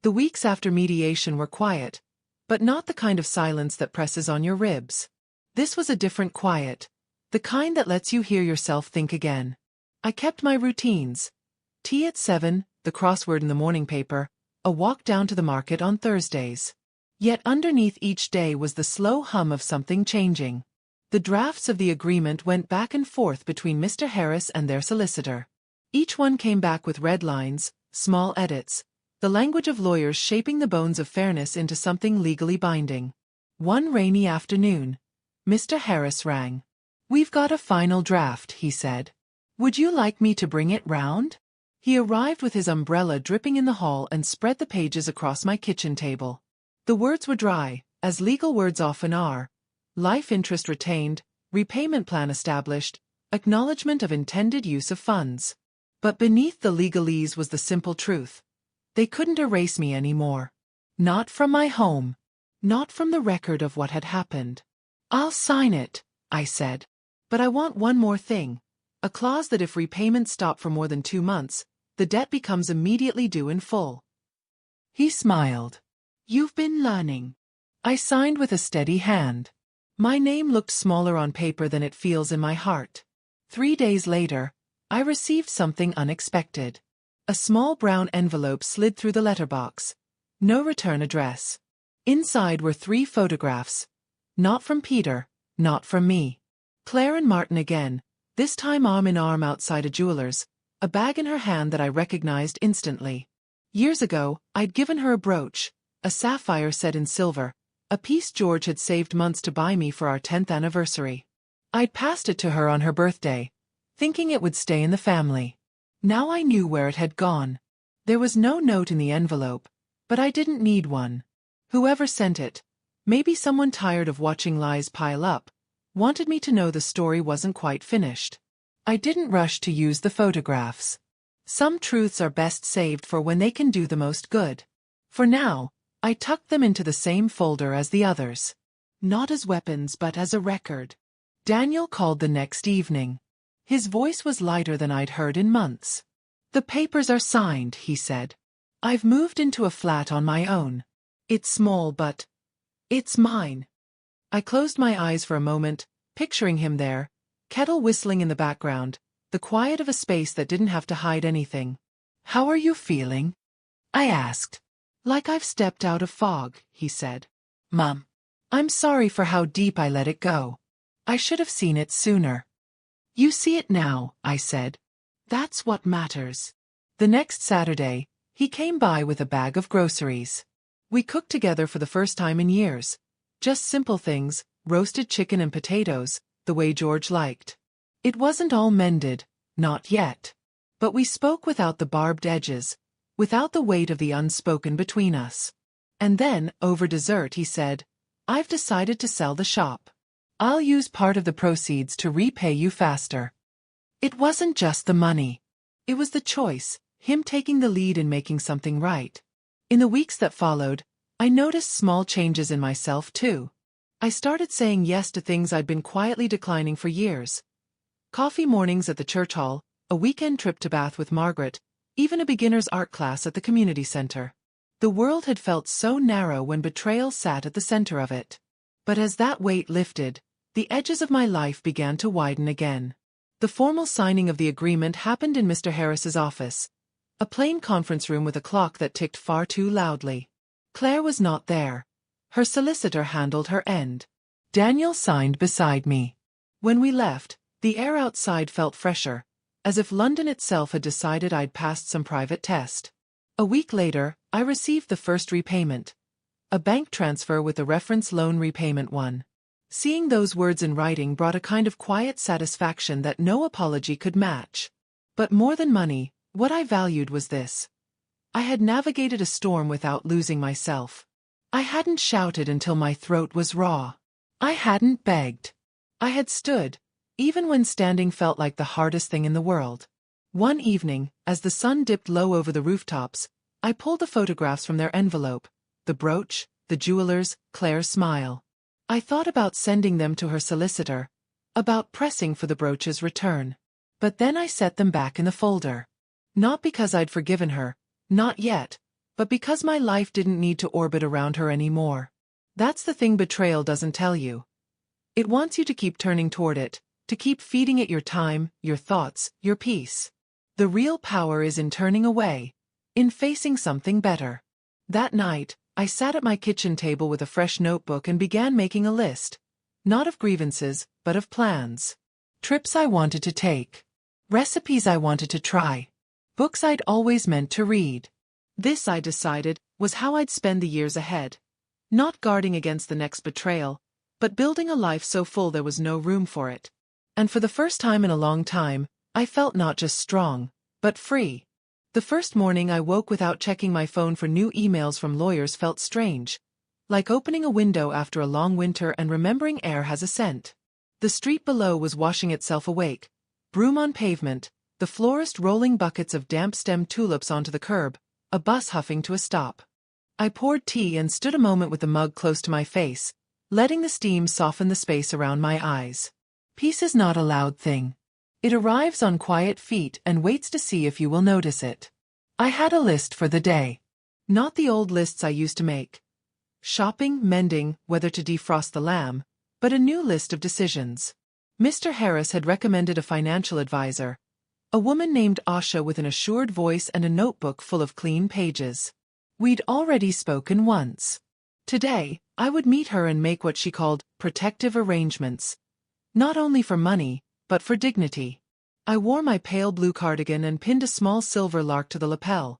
S1: The weeks after mediation were quiet, But not the kind of silence that presses on your ribs. This was a different quiet, the kind that lets you hear yourself think again. I kept my routines. Tea at 7, the crossword in the morning paper, a walk down to the market on Thursdays. Yet underneath each day was the slow hum of something changing. The drafts of the agreement went back and forth between Mr. Harris and their solicitor. Each one came back with red lines, small edits, the language of lawyers shaping the bones of fairness into something legally binding. One rainy afternoon, Mr. Harris rang. "We've got a final draft," he said. "Would you like me to bring it round?" He arrived with his umbrella dripping in the hall and spread the pages across my kitchen table. The words were dry, as legal words often are. Life interest retained, repayment plan established, acknowledgement of intended use of funds. But beneath the legalese was the simple truth. They couldn't erase me anymore. Not from my home. Not from the record of what had happened. "I'll sign it," I said. "But I want one more thing. A clause that if repayments stop for more than 2 months, the debt becomes immediately due in full." He smiled. "You've been learning." I signed with a steady hand. My name looked smaller on paper than it feels in my heart. 3 days later, I received something unexpected. A small brown envelope slid through the letterbox. No return address. Inside were 3 photographs. Not from Peter, not from me. Claire and Martin again, this time arm in arm outside a jeweler's, a bag in her hand that I recognized instantly. Years ago, I'd given her a brooch, a sapphire set in silver, a piece George had saved months to buy me for our 10th anniversary. I'd passed it to her on her birthday, thinking it would stay in the family. Now I knew where it had gone. There was no note in the envelope, but I didn't need one. Whoever sent it, maybe someone tired of watching lies pile up, wanted me to know the story wasn't quite finished. I didn't rush to use the photographs. Some truths are best saved for when they can do the most good. For now, I tucked them into the same folder as the others. Not as weapons but as a record. Daniel called the next evening. His voice was lighter than I'd heard in months. "The papers are signed," he said. "I've moved into a flat on my own. It's small but it's mine." I closed my eyes for a moment, picturing him there, kettle whistling in the background, the quiet of a space that didn't have to hide anything. "How are you feeling?" I asked. "Like I've stepped out of fog," he said. "Mom, I'm sorry for how deep I let it go. I should have seen it sooner." "You see it now," I said. "That's what matters." The next Saturday, he came by with a bag of groceries. We cooked together for the first time in years. Just simple things, roasted chicken and potatoes, the way George liked. It wasn't all mended, not yet. But we spoke without the barbed edges, without the weight of the unspoken between us. And then, over dessert, he said, "I've decided to sell the shop. I'll use part of the proceeds to repay you faster." It wasn't just the money. It was the choice, him taking the lead in making something right. In the weeks that followed, I noticed small changes in myself too. I started saying yes to things I'd been quietly declining for years. Coffee mornings at the church hall, a weekend trip to Bath with Margaret, even a beginner's art class at the community center. The world had felt so narrow when betrayal sat at the center of it. But as that weight lifted, the edges of my life began to widen again. The formal signing of the agreement happened in Mr. Harris's office, a plain conference room with a clock that ticked far too loudly. Claire was not there. Her solicitor handled her end. Daniel signed beside me. When we left, the air outside felt fresher, as if London itself had decided I'd passed some private test. A week later, I received the first repayment. A bank transfer with the reference loan repayment 1. Seeing those words in writing brought a kind of quiet satisfaction that no apology could match. But more than money, what I valued was this. I had navigated a storm without losing myself. I hadn't shouted until my throat was raw. I hadn't begged. I had stood, even when standing felt like the hardest thing in the world. One evening, as the sun dipped low over the rooftops, I pulled the photographs from their envelope, the brooch, the jeweler's, Claire's smile. I thought about sending them to her solicitor, about pressing for the brooch's return. But then I set them back in the folder. Not because I'd forgiven her, not yet, but because my life didn't need to orbit around her anymore. That's the thing betrayal doesn't tell you. It wants you to keep turning toward it, to keep feeding it your time, your thoughts, your peace. The real power is in turning away, in facing something better. That night, I sat at my kitchen table with a fresh notebook and began making a list. Not of grievances, but of plans. Trips I wanted to take. Recipes I wanted to try. Books I'd always meant to read. This, I decided, was how I'd spend the years ahead. Not guarding against the next betrayal, but building a life so full there was no room for it. And for the first time in a long time, I felt not just strong, but free. The first morning I woke without checking my phone for new emails from lawyers felt strange. Like opening a window after a long winter and remembering air has a scent. The street below was washing itself awake. Broom on pavement, the florist rolling buckets of damp-stemmed tulips onto the curb, a bus huffing to a stop. I poured tea and stood a moment with the mug close to my face, letting the steam soften the space around my eyes. Peace is not a loud thing. It arrives on quiet feet and waits to see if you will notice it. I had a list for the day. Not the old lists I used to make. Shopping, mending, whether to defrost the lamb, but a new list of decisions. Mr. Harris had recommended a financial advisor, a woman named Asha with an assured voice and a notebook full of clean pages. We'd already spoken once. Today, I would meet her and make what she called protective arrangements. Not only for money, but for dignity. I wore my pale blue cardigan and pinned a small silver lark to the lapel.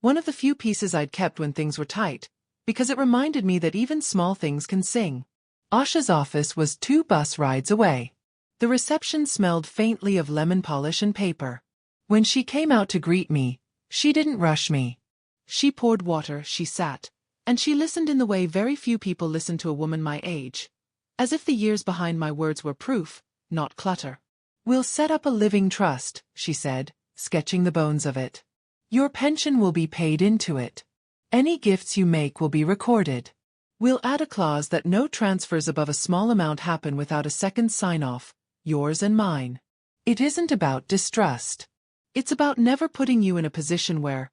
S1: One of the few pieces I'd kept when things were tight, because it reminded me that even small things can sing. Asha's office was 2 bus rides away. The reception smelled faintly of lemon polish and paper. When she came out to greet me, she didn't rush me. She poured water, she sat, and she listened in the way very few people listen to a woman my age. As if the years behind my words were proof, not clutter. We'll set up a living trust, she said, sketching the bones of it. Your pension will be paid into it. Any gifts you make will be recorded. We'll add a clause that no transfers above a small amount happen without a second sign-off, yours and mine. It isn't about distrust. It's about never putting you in a position where,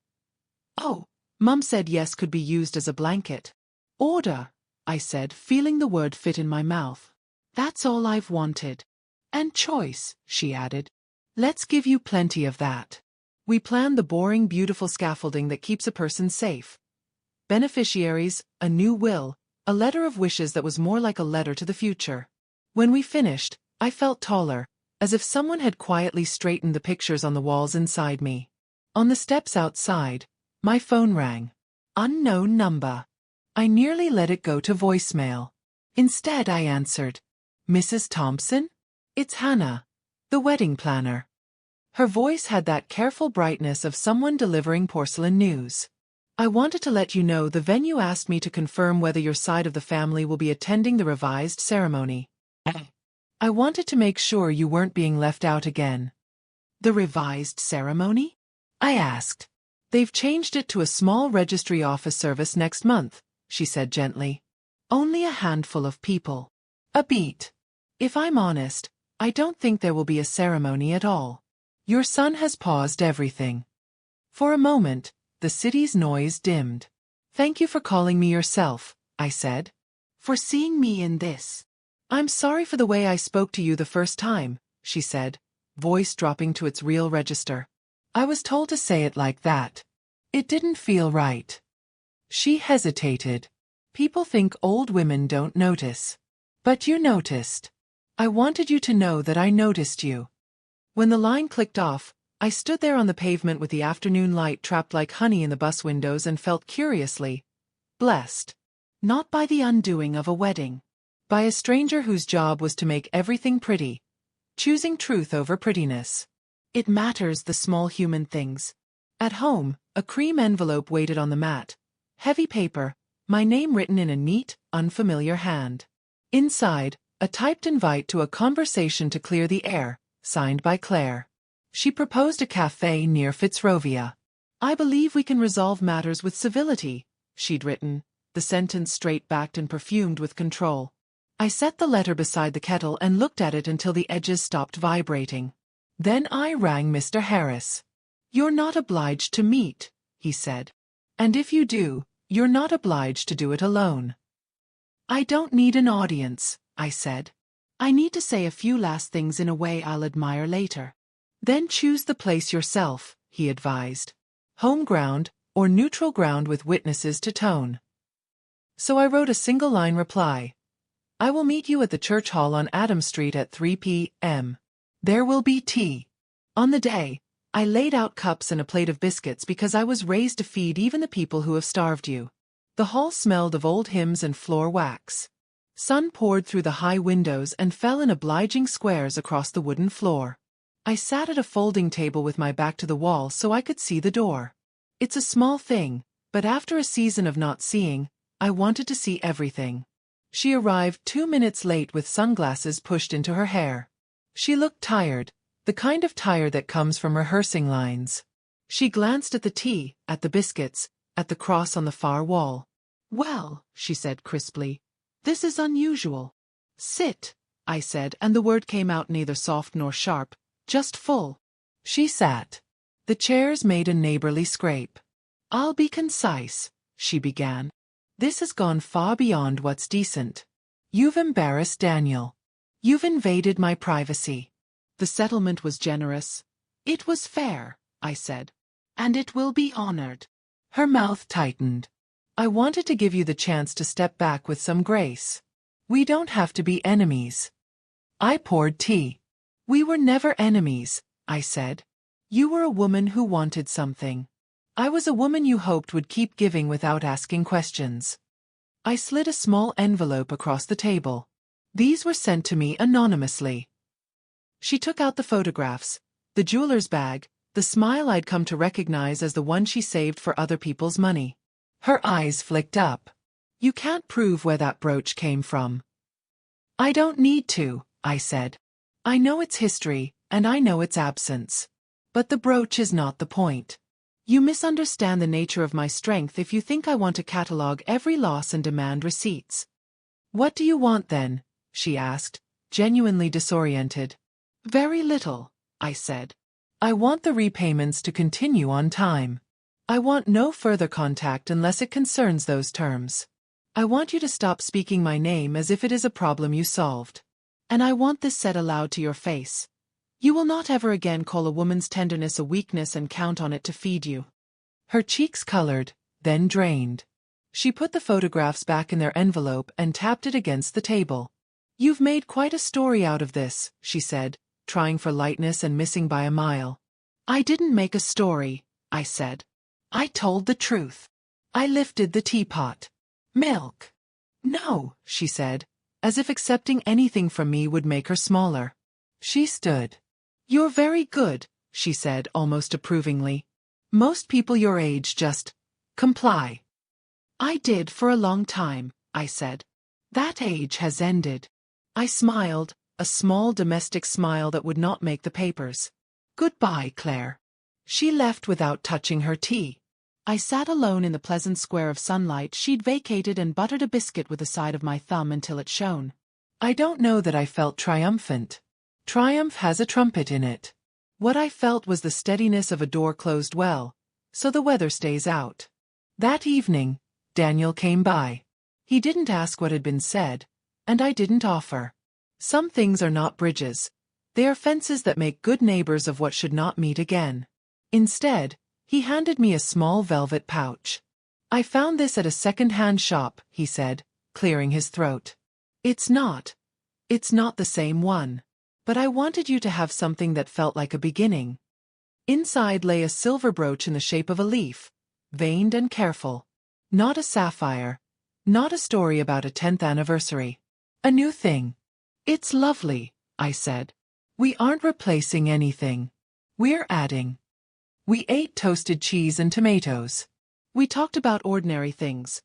S1: oh, Mum said yes could be used as a blanket. Order, I said, feeling the word fit in my mouth. That's all I've wanted. And choice, she added. Let's give you plenty of that. We planned the boring, beautiful scaffolding that keeps a person safe. Beneficiaries, a new will, a letter of wishes that was more like a letter to the future. When we finished, I felt taller, as if someone had quietly straightened the pictures on the walls inside me. On the steps outside, my phone rang. Unknown number. I nearly let it go to voicemail. Instead, I answered. Mrs. Thompson? It's Hannah, the wedding planner. Her voice had that careful brightness of someone delivering porcelain news. I wanted to let you know the venue asked me to confirm whether your side of the family will be attending the revised ceremony. I wanted to make sure you weren't being left out again. The revised ceremony? I asked. They've changed it to a small registry office service next month, she said gently. Only a handful of people. A beat. If I'm honest, I don't think there will be a ceremony at all. Your son has paused everything. For a moment, the city's noise dimmed. Thank you for calling me yourself, I said. For seeing me in this. I'm sorry for the way I spoke to you the first time, she said, voice dropping to its real register. I was told to say it like that. It didn't feel right. She hesitated. People think old women don't notice. But you noticed. I wanted you to know that I noticed you. When the line clicked off, I stood there on the pavement with the afternoon light trapped like honey in the bus windows and felt curiously blessed. Not by the undoing of a wedding. By a stranger whose job was to make everything pretty, choosing truth over prettiness. It matters, the small human things. At home, a cream envelope waited on the mat. Heavy paper, my name written in a neat, unfamiliar hand. Inside, a typed invite to a conversation to clear the air, signed by Claire. She proposed a cafe near Fitzrovia. I believe we can resolve matters with civility, she'd written, the sentence straight-backed and perfumed with control. I set the letter beside the kettle and looked at it until the edges stopped vibrating. Then I rang Mr. Harris. You're not obliged to meet, he said. And if you do, you're not obliged to do it alone. I don't need an audience, I said. I need to say a few last things in a way I'll admire later. Then choose the place yourself, he advised. Home ground, or neutral ground with witnesses to tone. So I wrote a single-line reply. I will meet you at the church hall on Adam Street at 3 p.m. There will be tea. On the day, I laid out cups and a plate of biscuits because I was raised to feed even the people who have starved you. The hall smelled of old hymns and floor wax. Sun poured through the high windows and fell in obliging squares across the wooden floor. I sat at a folding table with my back to the wall so I could see the door. It's a small thing, but after a season of not seeing, I wanted to see everything. She arrived 2 minutes late with sunglasses pushed into her hair. She looked tired, the kind of tired that comes from rehearsing lines. She glanced at the tea, at the biscuits, at the cross on the far wall. Well, she said crisply, this is unusual. Sit, I said, and the word came out neither soft nor sharp, just full. She sat. The chairs made a neighborly scrape. I'll be concise, she began. This has gone far beyond what's decent. You've embarrassed Daniel. You've invaded my privacy. The settlement was generous. It was fair, I said. And it will be honored. Her mouth tightened. I wanted to give you the chance to step back with some grace. We don't have to be enemies. I poured tea. We were never enemies, I said. You were a woman who wanted something. I was a woman you hoped would keep giving without asking questions. I slid a small envelope across the table. These were sent to me anonymously. She took out the photographs, the jeweler's bag, the smile I'd come to recognize as the one she saved for other people's money. Her eyes flicked up. You can't prove where that brooch came from. I don't need to, I said. I know its history, and I know its absence. But the brooch is not the point. You misunderstand the nature of my strength if you think I want to catalog every loss and demand receipts. What do you want then? She asked, genuinely disoriented. Very little, I said. I want the repayments to continue on time. I want no further contact unless it concerns those terms. I want you to stop speaking my name as if it is a problem you solved. And I want this said aloud to your face. You will not ever again call a woman's tenderness a weakness and count on it to feed you. Her cheeks colored, then drained. She put the photographs back in their envelope and tapped it against the table. You've made quite a story out of this, she said, trying for lightness and missing by a mile. I didn't make a story, I said. I told the truth. I lifted the teapot. Milk. No, she said, as if accepting anything from me would make her smaller. She stood. You're very good, she said almost approvingly. Most people your age just comply. I did for a long time, I said. That age has ended. I smiled, a small domestic smile that would not make the papers. Goodbye, Claire. She left without touching her tea. I sat alone in the pleasant square of sunlight she'd vacated and buttered a biscuit with the side of my thumb until it shone. I don't know that I felt triumphant. Triumph has a trumpet in it. What I felt was the steadiness of a door closed well, so the weather stays out. That evening, Daniel came by. He didn't ask what had been said, and I didn't offer. Some things are not bridges. They are fences that make good neighbors of what should not meet again. Instead, he handed me a small velvet pouch. I found this at a second-hand shop, he said, clearing his throat. It's not the same one. But I wanted you to have something that felt like a beginning. Inside lay a silver brooch in the shape of a leaf, veined and careful. Not a sapphire. Not a story about a 10th anniversary. A new thing. It's lovely, I said. We aren't replacing anything. We're adding. We ate toasted cheese and tomatoes. We talked about ordinary things.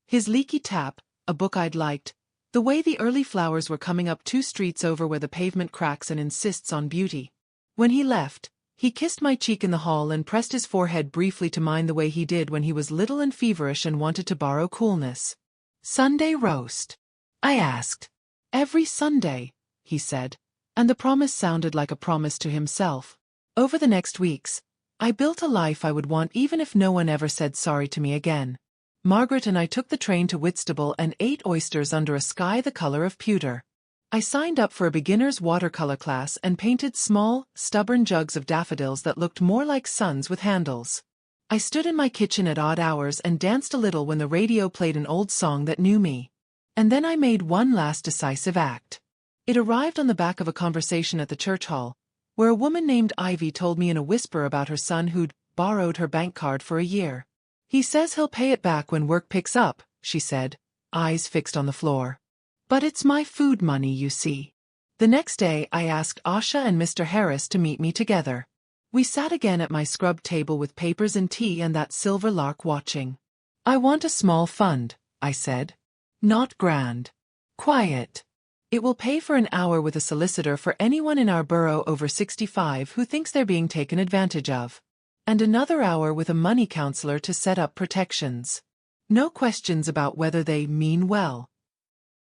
S1: His leaky tap, a book I'd liked, the way the early flowers were coming up 2 streets over where the pavement cracks and insists on beauty. When he left, he kissed my cheek in the hall and pressed his forehead briefly to mine the way he did when he was little and feverish and wanted to borrow coolness. Sunday roast? I asked. Every Sunday, he said, and the promise sounded like a promise to himself. Over the next weeks, I built a life I would want even if no one ever said sorry to me again. Margaret and I took the train to Whitstable and ate oysters under a sky the color of pewter. I signed up for a beginner's watercolor class and painted small, stubborn jugs of daffodils that looked more like suns with handles. I stood in my kitchen at odd hours and danced a little when the radio played an old song that knew me. And then I made one last decisive act. It arrived on the back of a conversation at the church hall, where a woman named Ivy told me in a whisper about her son who'd borrowed her bank card for a year. "He says he'll pay it back when work picks up," she said, eyes fixed on the floor. "But it's my food money, you see." The next day I asked Asha and Mr. Harris to meet me together. We sat again at my scrubbed table with papers and tea and that silver lark watching. "I want a small fund," I said. "Not grand. Quiet. It will pay for an hour with a solicitor for anyone in our borough over 65 who thinks they're being taken advantage of. And another hour with a money counselor to set up protections. No questions about whether they mean well.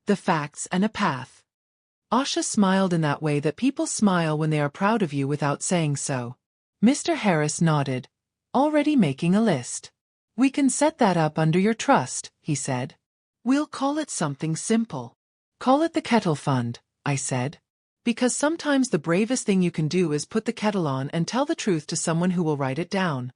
S1: The facts and a path." Asha smiled in that way that people smile when they are proud of you without saying so. Mr. Harris nodded, already making a list. "We can set that up under your trust," he said. "We'll call it something simple." "Call it the Kettle Fund," I said. "Because sometimes the bravest thing you can do is put the kettle on and tell the truth to someone who will write it down."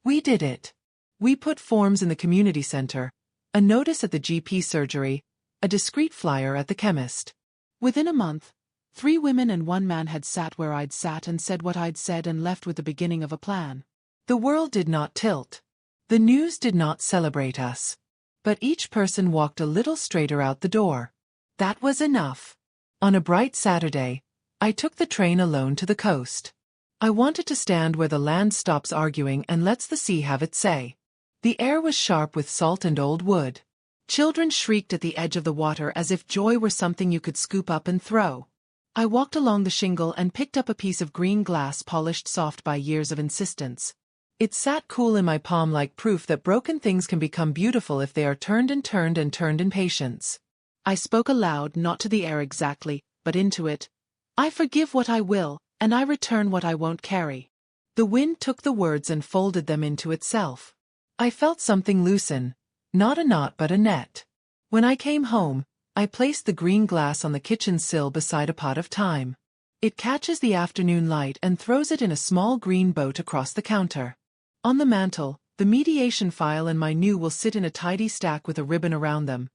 S1: We did it. We put forms in the community center, a notice at the GP surgery, a discreet flyer at the chemist. Within a month, 3 women and 1 man had sat where I'd sat and said what I'd said and left with the beginning of a plan. The world did not tilt. The news did not celebrate us. But each person walked a little straighter out the door. That was enough. On a bright Saturday, I took the train alone to the coast. I wanted to stand where the land stops arguing and lets the sea have its say. The air was sharp with salt and old wood. Children shrieked at the edge of the water as if joy were something you could scoop up and throw. I walked along the shingle and picked up a piece of green glass polished soft by years of insistence. It sat cool in my palm like proof that broken things can become beautiful if they are turned and turned and turned in patience. I spoke aloud, not to the air exactly, but into it. "I forgive what I will, and I return what I won't carry." The wind took the words and folded them into itself. I felt something loosen, not a knot but a net. When I came home, I placed the green glass on the kitchen sill beside a pot of thyme. It catches the afternoon light and throws it in a small green boat across the counter. On the mantel, the mediation file and my new will sit in a tidy stack with a ribbon around them.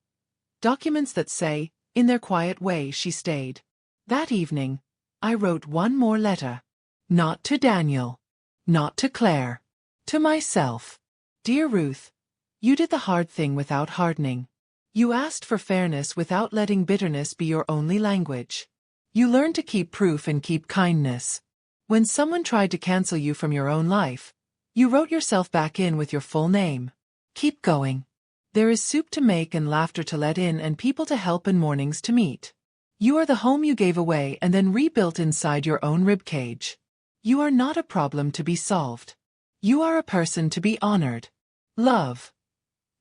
S1: Documents that say, in their quiet way, she stayed. That evening, I wrote one more letter. Not to Daniel. Not to Claire. To myself. Dear Ruth, you did the hard thing without hardening. You asked for fairness without letting bitterness be your only language. You learned to keep proof and keep kindness. When someone tried to cancel you from your own life, you wrote yourself back in with your full name. Keep going. There is soup to make and laughter to let in and people to help and mornings to meet. You are the home you gave away and then rebuilt inside your own ribcage. You are not a problem to be solved. You are a person to be honored. Love.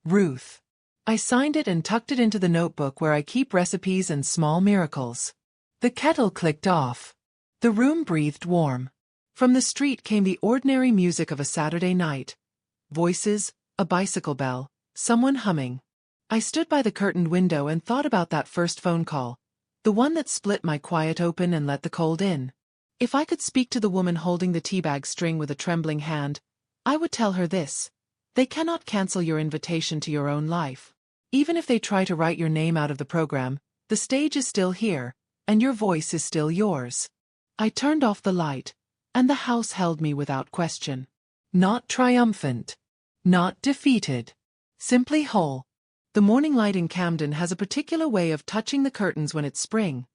S1: Ruth. I signed it and tucked it into the notebook where I keep recipes and small miracles. The kettle clicked off. The room breathed warm. From the street came the ordinary music of a Saturday night. Voices, a bicycle bell, someone humming. I stood by the curtained window and thought about that first phone call, the one that split my quiet open and let the cold in. If I could speak to the woman holding the teabag string with a trembling hand, I would tell her this. They cannot cancel your invitation to your own life. Even if they try to write your name out of the program, the stage is still here, and your voice is still yours. I turned off the light, and the house held me without question. Not triumphant. Not defeated. Simply whole. The morning light in Camden has a particular way of touching the curtains when it's spring.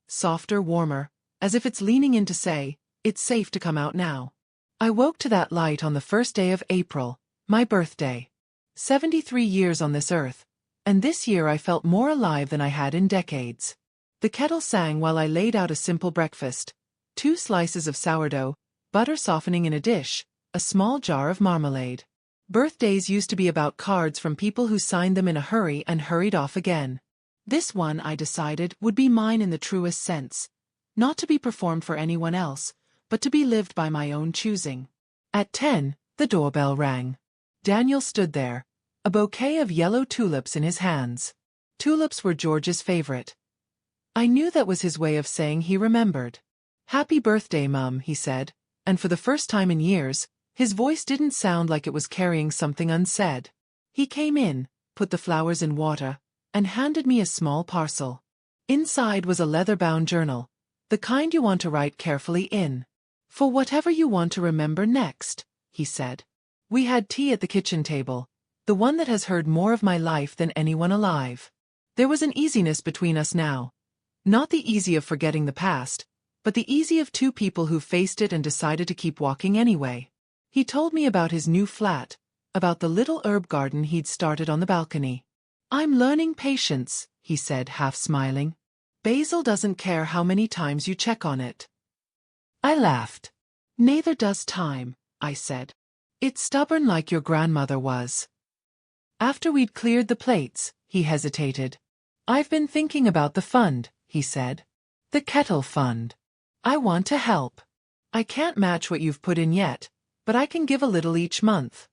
S1: Softer, warmer, as if it's leaning in to say, it's safe to come out now. I woke to that light on the first day of April, my birthday. 73 years on this earth, and this year I felt more alive than I had in decades. The kettle sang while I laid out a simple breakfast. 2 slices of sourdough, butter softening in a dish, a small jar of marmalade. Birthdays used to be about cards from people who signed them in a hurry and hurried off again. This one, I decided, would be mine in the truest sense. Not to be performed for anyone else, but to be lived by my own choosing. At 10, the doorbell rang. Daniel stood there, a bouquet of yellow tulips in his hands. Tulips were George's favorite. I knew that was his way of saying he remembered. "Happy birthday, Mum," he said, and for the first time in years, his voice didn't sound like it was carrying something unsaid. He came in, put the flowers in water, and handed me a small parcel. Inside was a leather-bound journal, the kind you want to write carefully in. "For whatever you want to remember next," he said. We had tea at the kitchen table, the one that has heard more of my life than anyone alive. There was an easiness between us now. Not the easy of forgetting the past, but the easy of two people who faced it and decided to keep walking anyway. He told me about his new flat, about the little herb garden he'd started on the balcony. "I'm learning patience," he said, half smiling. "Basil doesn't care how many times you check on it." I laughed. "Neither does time," I said. "It's stubborn like your grandmother was." After we'd cleared the plates, he hesitated. "I've been thinking about the fund," he said. "The kettle fund. I want to help. I can't match what you've put in yet, but I can give a little each month."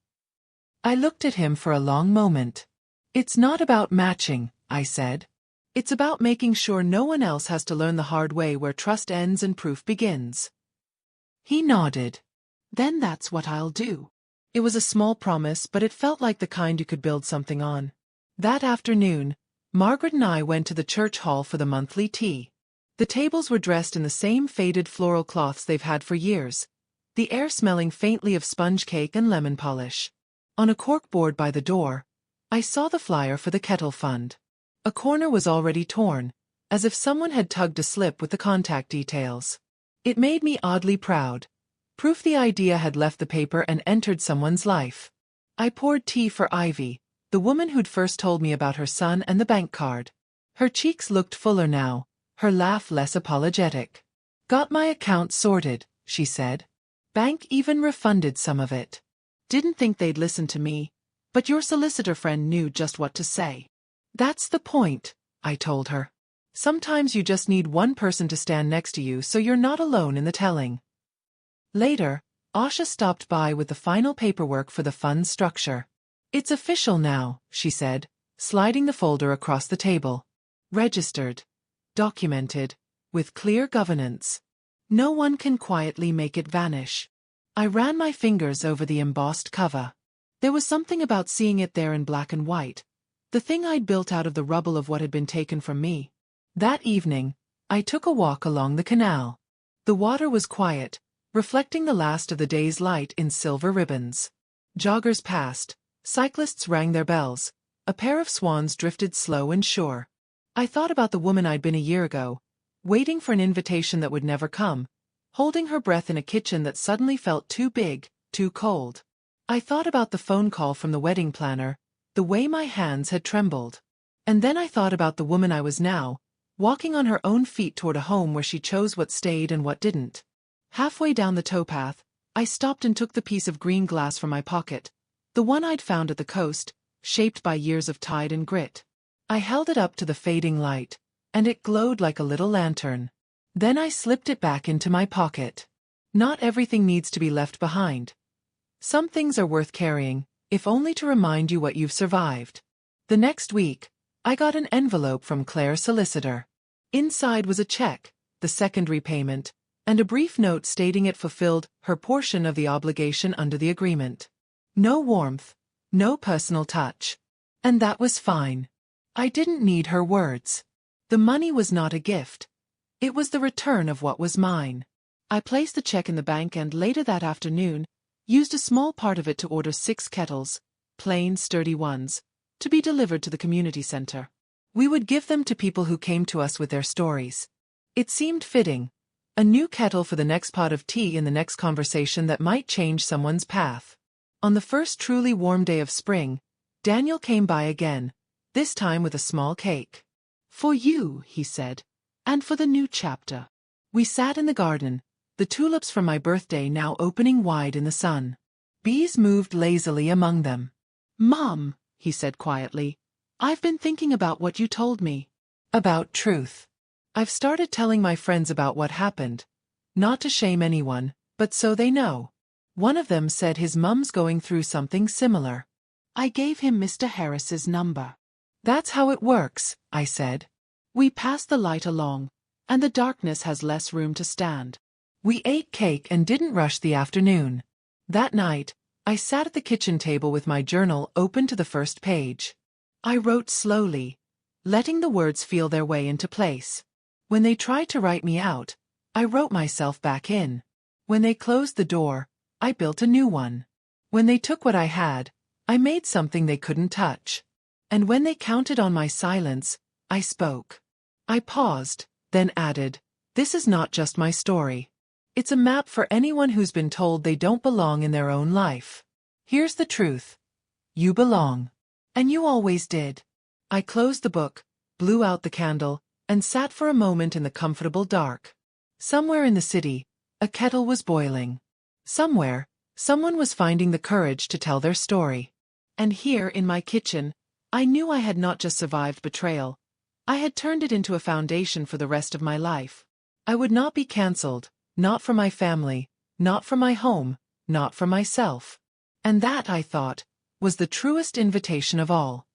S1: I looked at him for a long moment. "It's not about matching," I said. "It's about making sure no one else has to learn the hard way where trust ends and proof begins." He nodded. "Then that's what I'll do." It was a small promise, but it felt like the kind you could build something on. That afternoon, Margaret and I went to the church hall for the monthly tea. The tables were dressed in the same faded floral cloths they've had for years, the air smelling faintly of sponge cake and lemon polish. On a corkboard by the door, I saw the flyer for the kettle fund. A corner was already torn, as if someone had tugged a slip with the contact details. It made me oddly proud. Proof the idea had left the paper and entered someone's life. I poured tea for Ivy, the woman who'd first told me about her son and the bank card. Her cheeks looked fuller now, her laugh less apologetic. "Got my account sorted," she said. "Bank even refunded some of it. Didn't think they'd listen to me, but your solicitor friend knew just what to say." "That's the point," I told her. "Sometimes you just need one person to stand next to you so you're not alone in the telling." Later, Asha stopped by with the final paperwork for the fund's structure. "It's official now," she said, sliding the folder across the table. "Registered. Documented. With clear governance. No one can quietly make it vanish." I ran my fingers over the embossed cover. There was something about seeing it there in black and white, the thing I'd built out of the rubble of what had been taken from me. That evening, I took a walk along the canal. The water was quiet, reflecting the last of the day's light in silver ribbons. Joggers passed, cyclists rang their bells, a pair of swans drifted slow and sure. I thought about the woman I'd been a year ago, waiting for an invitation that would never come, holding her breath in a kitchen that suddenly felt too big, too cold. I thought about the phone call from the wedding planner, the way my hands had trembled. And then I thought about the woman I was now, walking on her own feet toward a home where she chose what stayed and what didn't. Halfway down the towpath, I stopped and took the piece of green glass from my pocket, the one I'd found at the coast, shaped by years of tide and grit. I held it up to the fading light, and it glowed like a little lantern. Then I slipped it back into my pocket. Not everything needs to be left behind. Some things are worth carrying, if only to remind you what you've survived. The next week, I got an envelope from Claire's solicitor. Inside was a check, the second repayment, and a brief note stating it fulfilled her portion of the obligation under the agreement. No warmth, no personal touch. And that was fine. I didn't need her words. The money was not a gift. It was the return of what was mine. I placed the check in the bank and later that afternoon, used a small part of it to order 6 kettles, plain, sturdy ones, to be delivered to the community center. We would give them to people who came to us with their stories. It seemed fitting. A new kettle for the next pot of tea in the next conversation that might change someone's path. On the first truly warm day of spring, Daniel came by again, this time with a small cake. "For you," he said, "and for the new chapter." We sat in the garden, the tulips from my birthday now opening wide in the sun. Bees moved lazily among them. "Mom," he said quietly, "I've been thinking about what you told me. About truth. I've started telling my friends about what happened. Not to shame anyone, but so they know. One of them said his mum's going through something similar. I gave him Mr. Harris's number. That's how it works, I said. We pass the light along, and the darkness has less room to stand. We ate cake and didn't rush the afternoon. That night, I sat at the kitchen table with my journal open to the first page. I wrote slowly, letting the words feel their way into place. When they tried to write me out, I wrote myself back in. When they closed the door, I built a new one. When they took what I had, I made something they couldn't touch. And when they counted on my silence, I spoke. I paused, then added, "This is not just my story. It's a map for anyone who's been told they don't belong in their own life. Here's the truth. You belong. And you always did." I closed the book, blew out the candle, and sat for a moment in the comfortable dark. Somewhere in the city, a kettle was boiling. Somewhere, someone was finding the courage to tell their story. And here, in my kitchen, I knew I had not just survived betrayal. I had turned it into a foundation for the rest of my life. I would not be cancelled, not for my family, not for my home, not for myself. And that, I thought, was the truest invitation of all.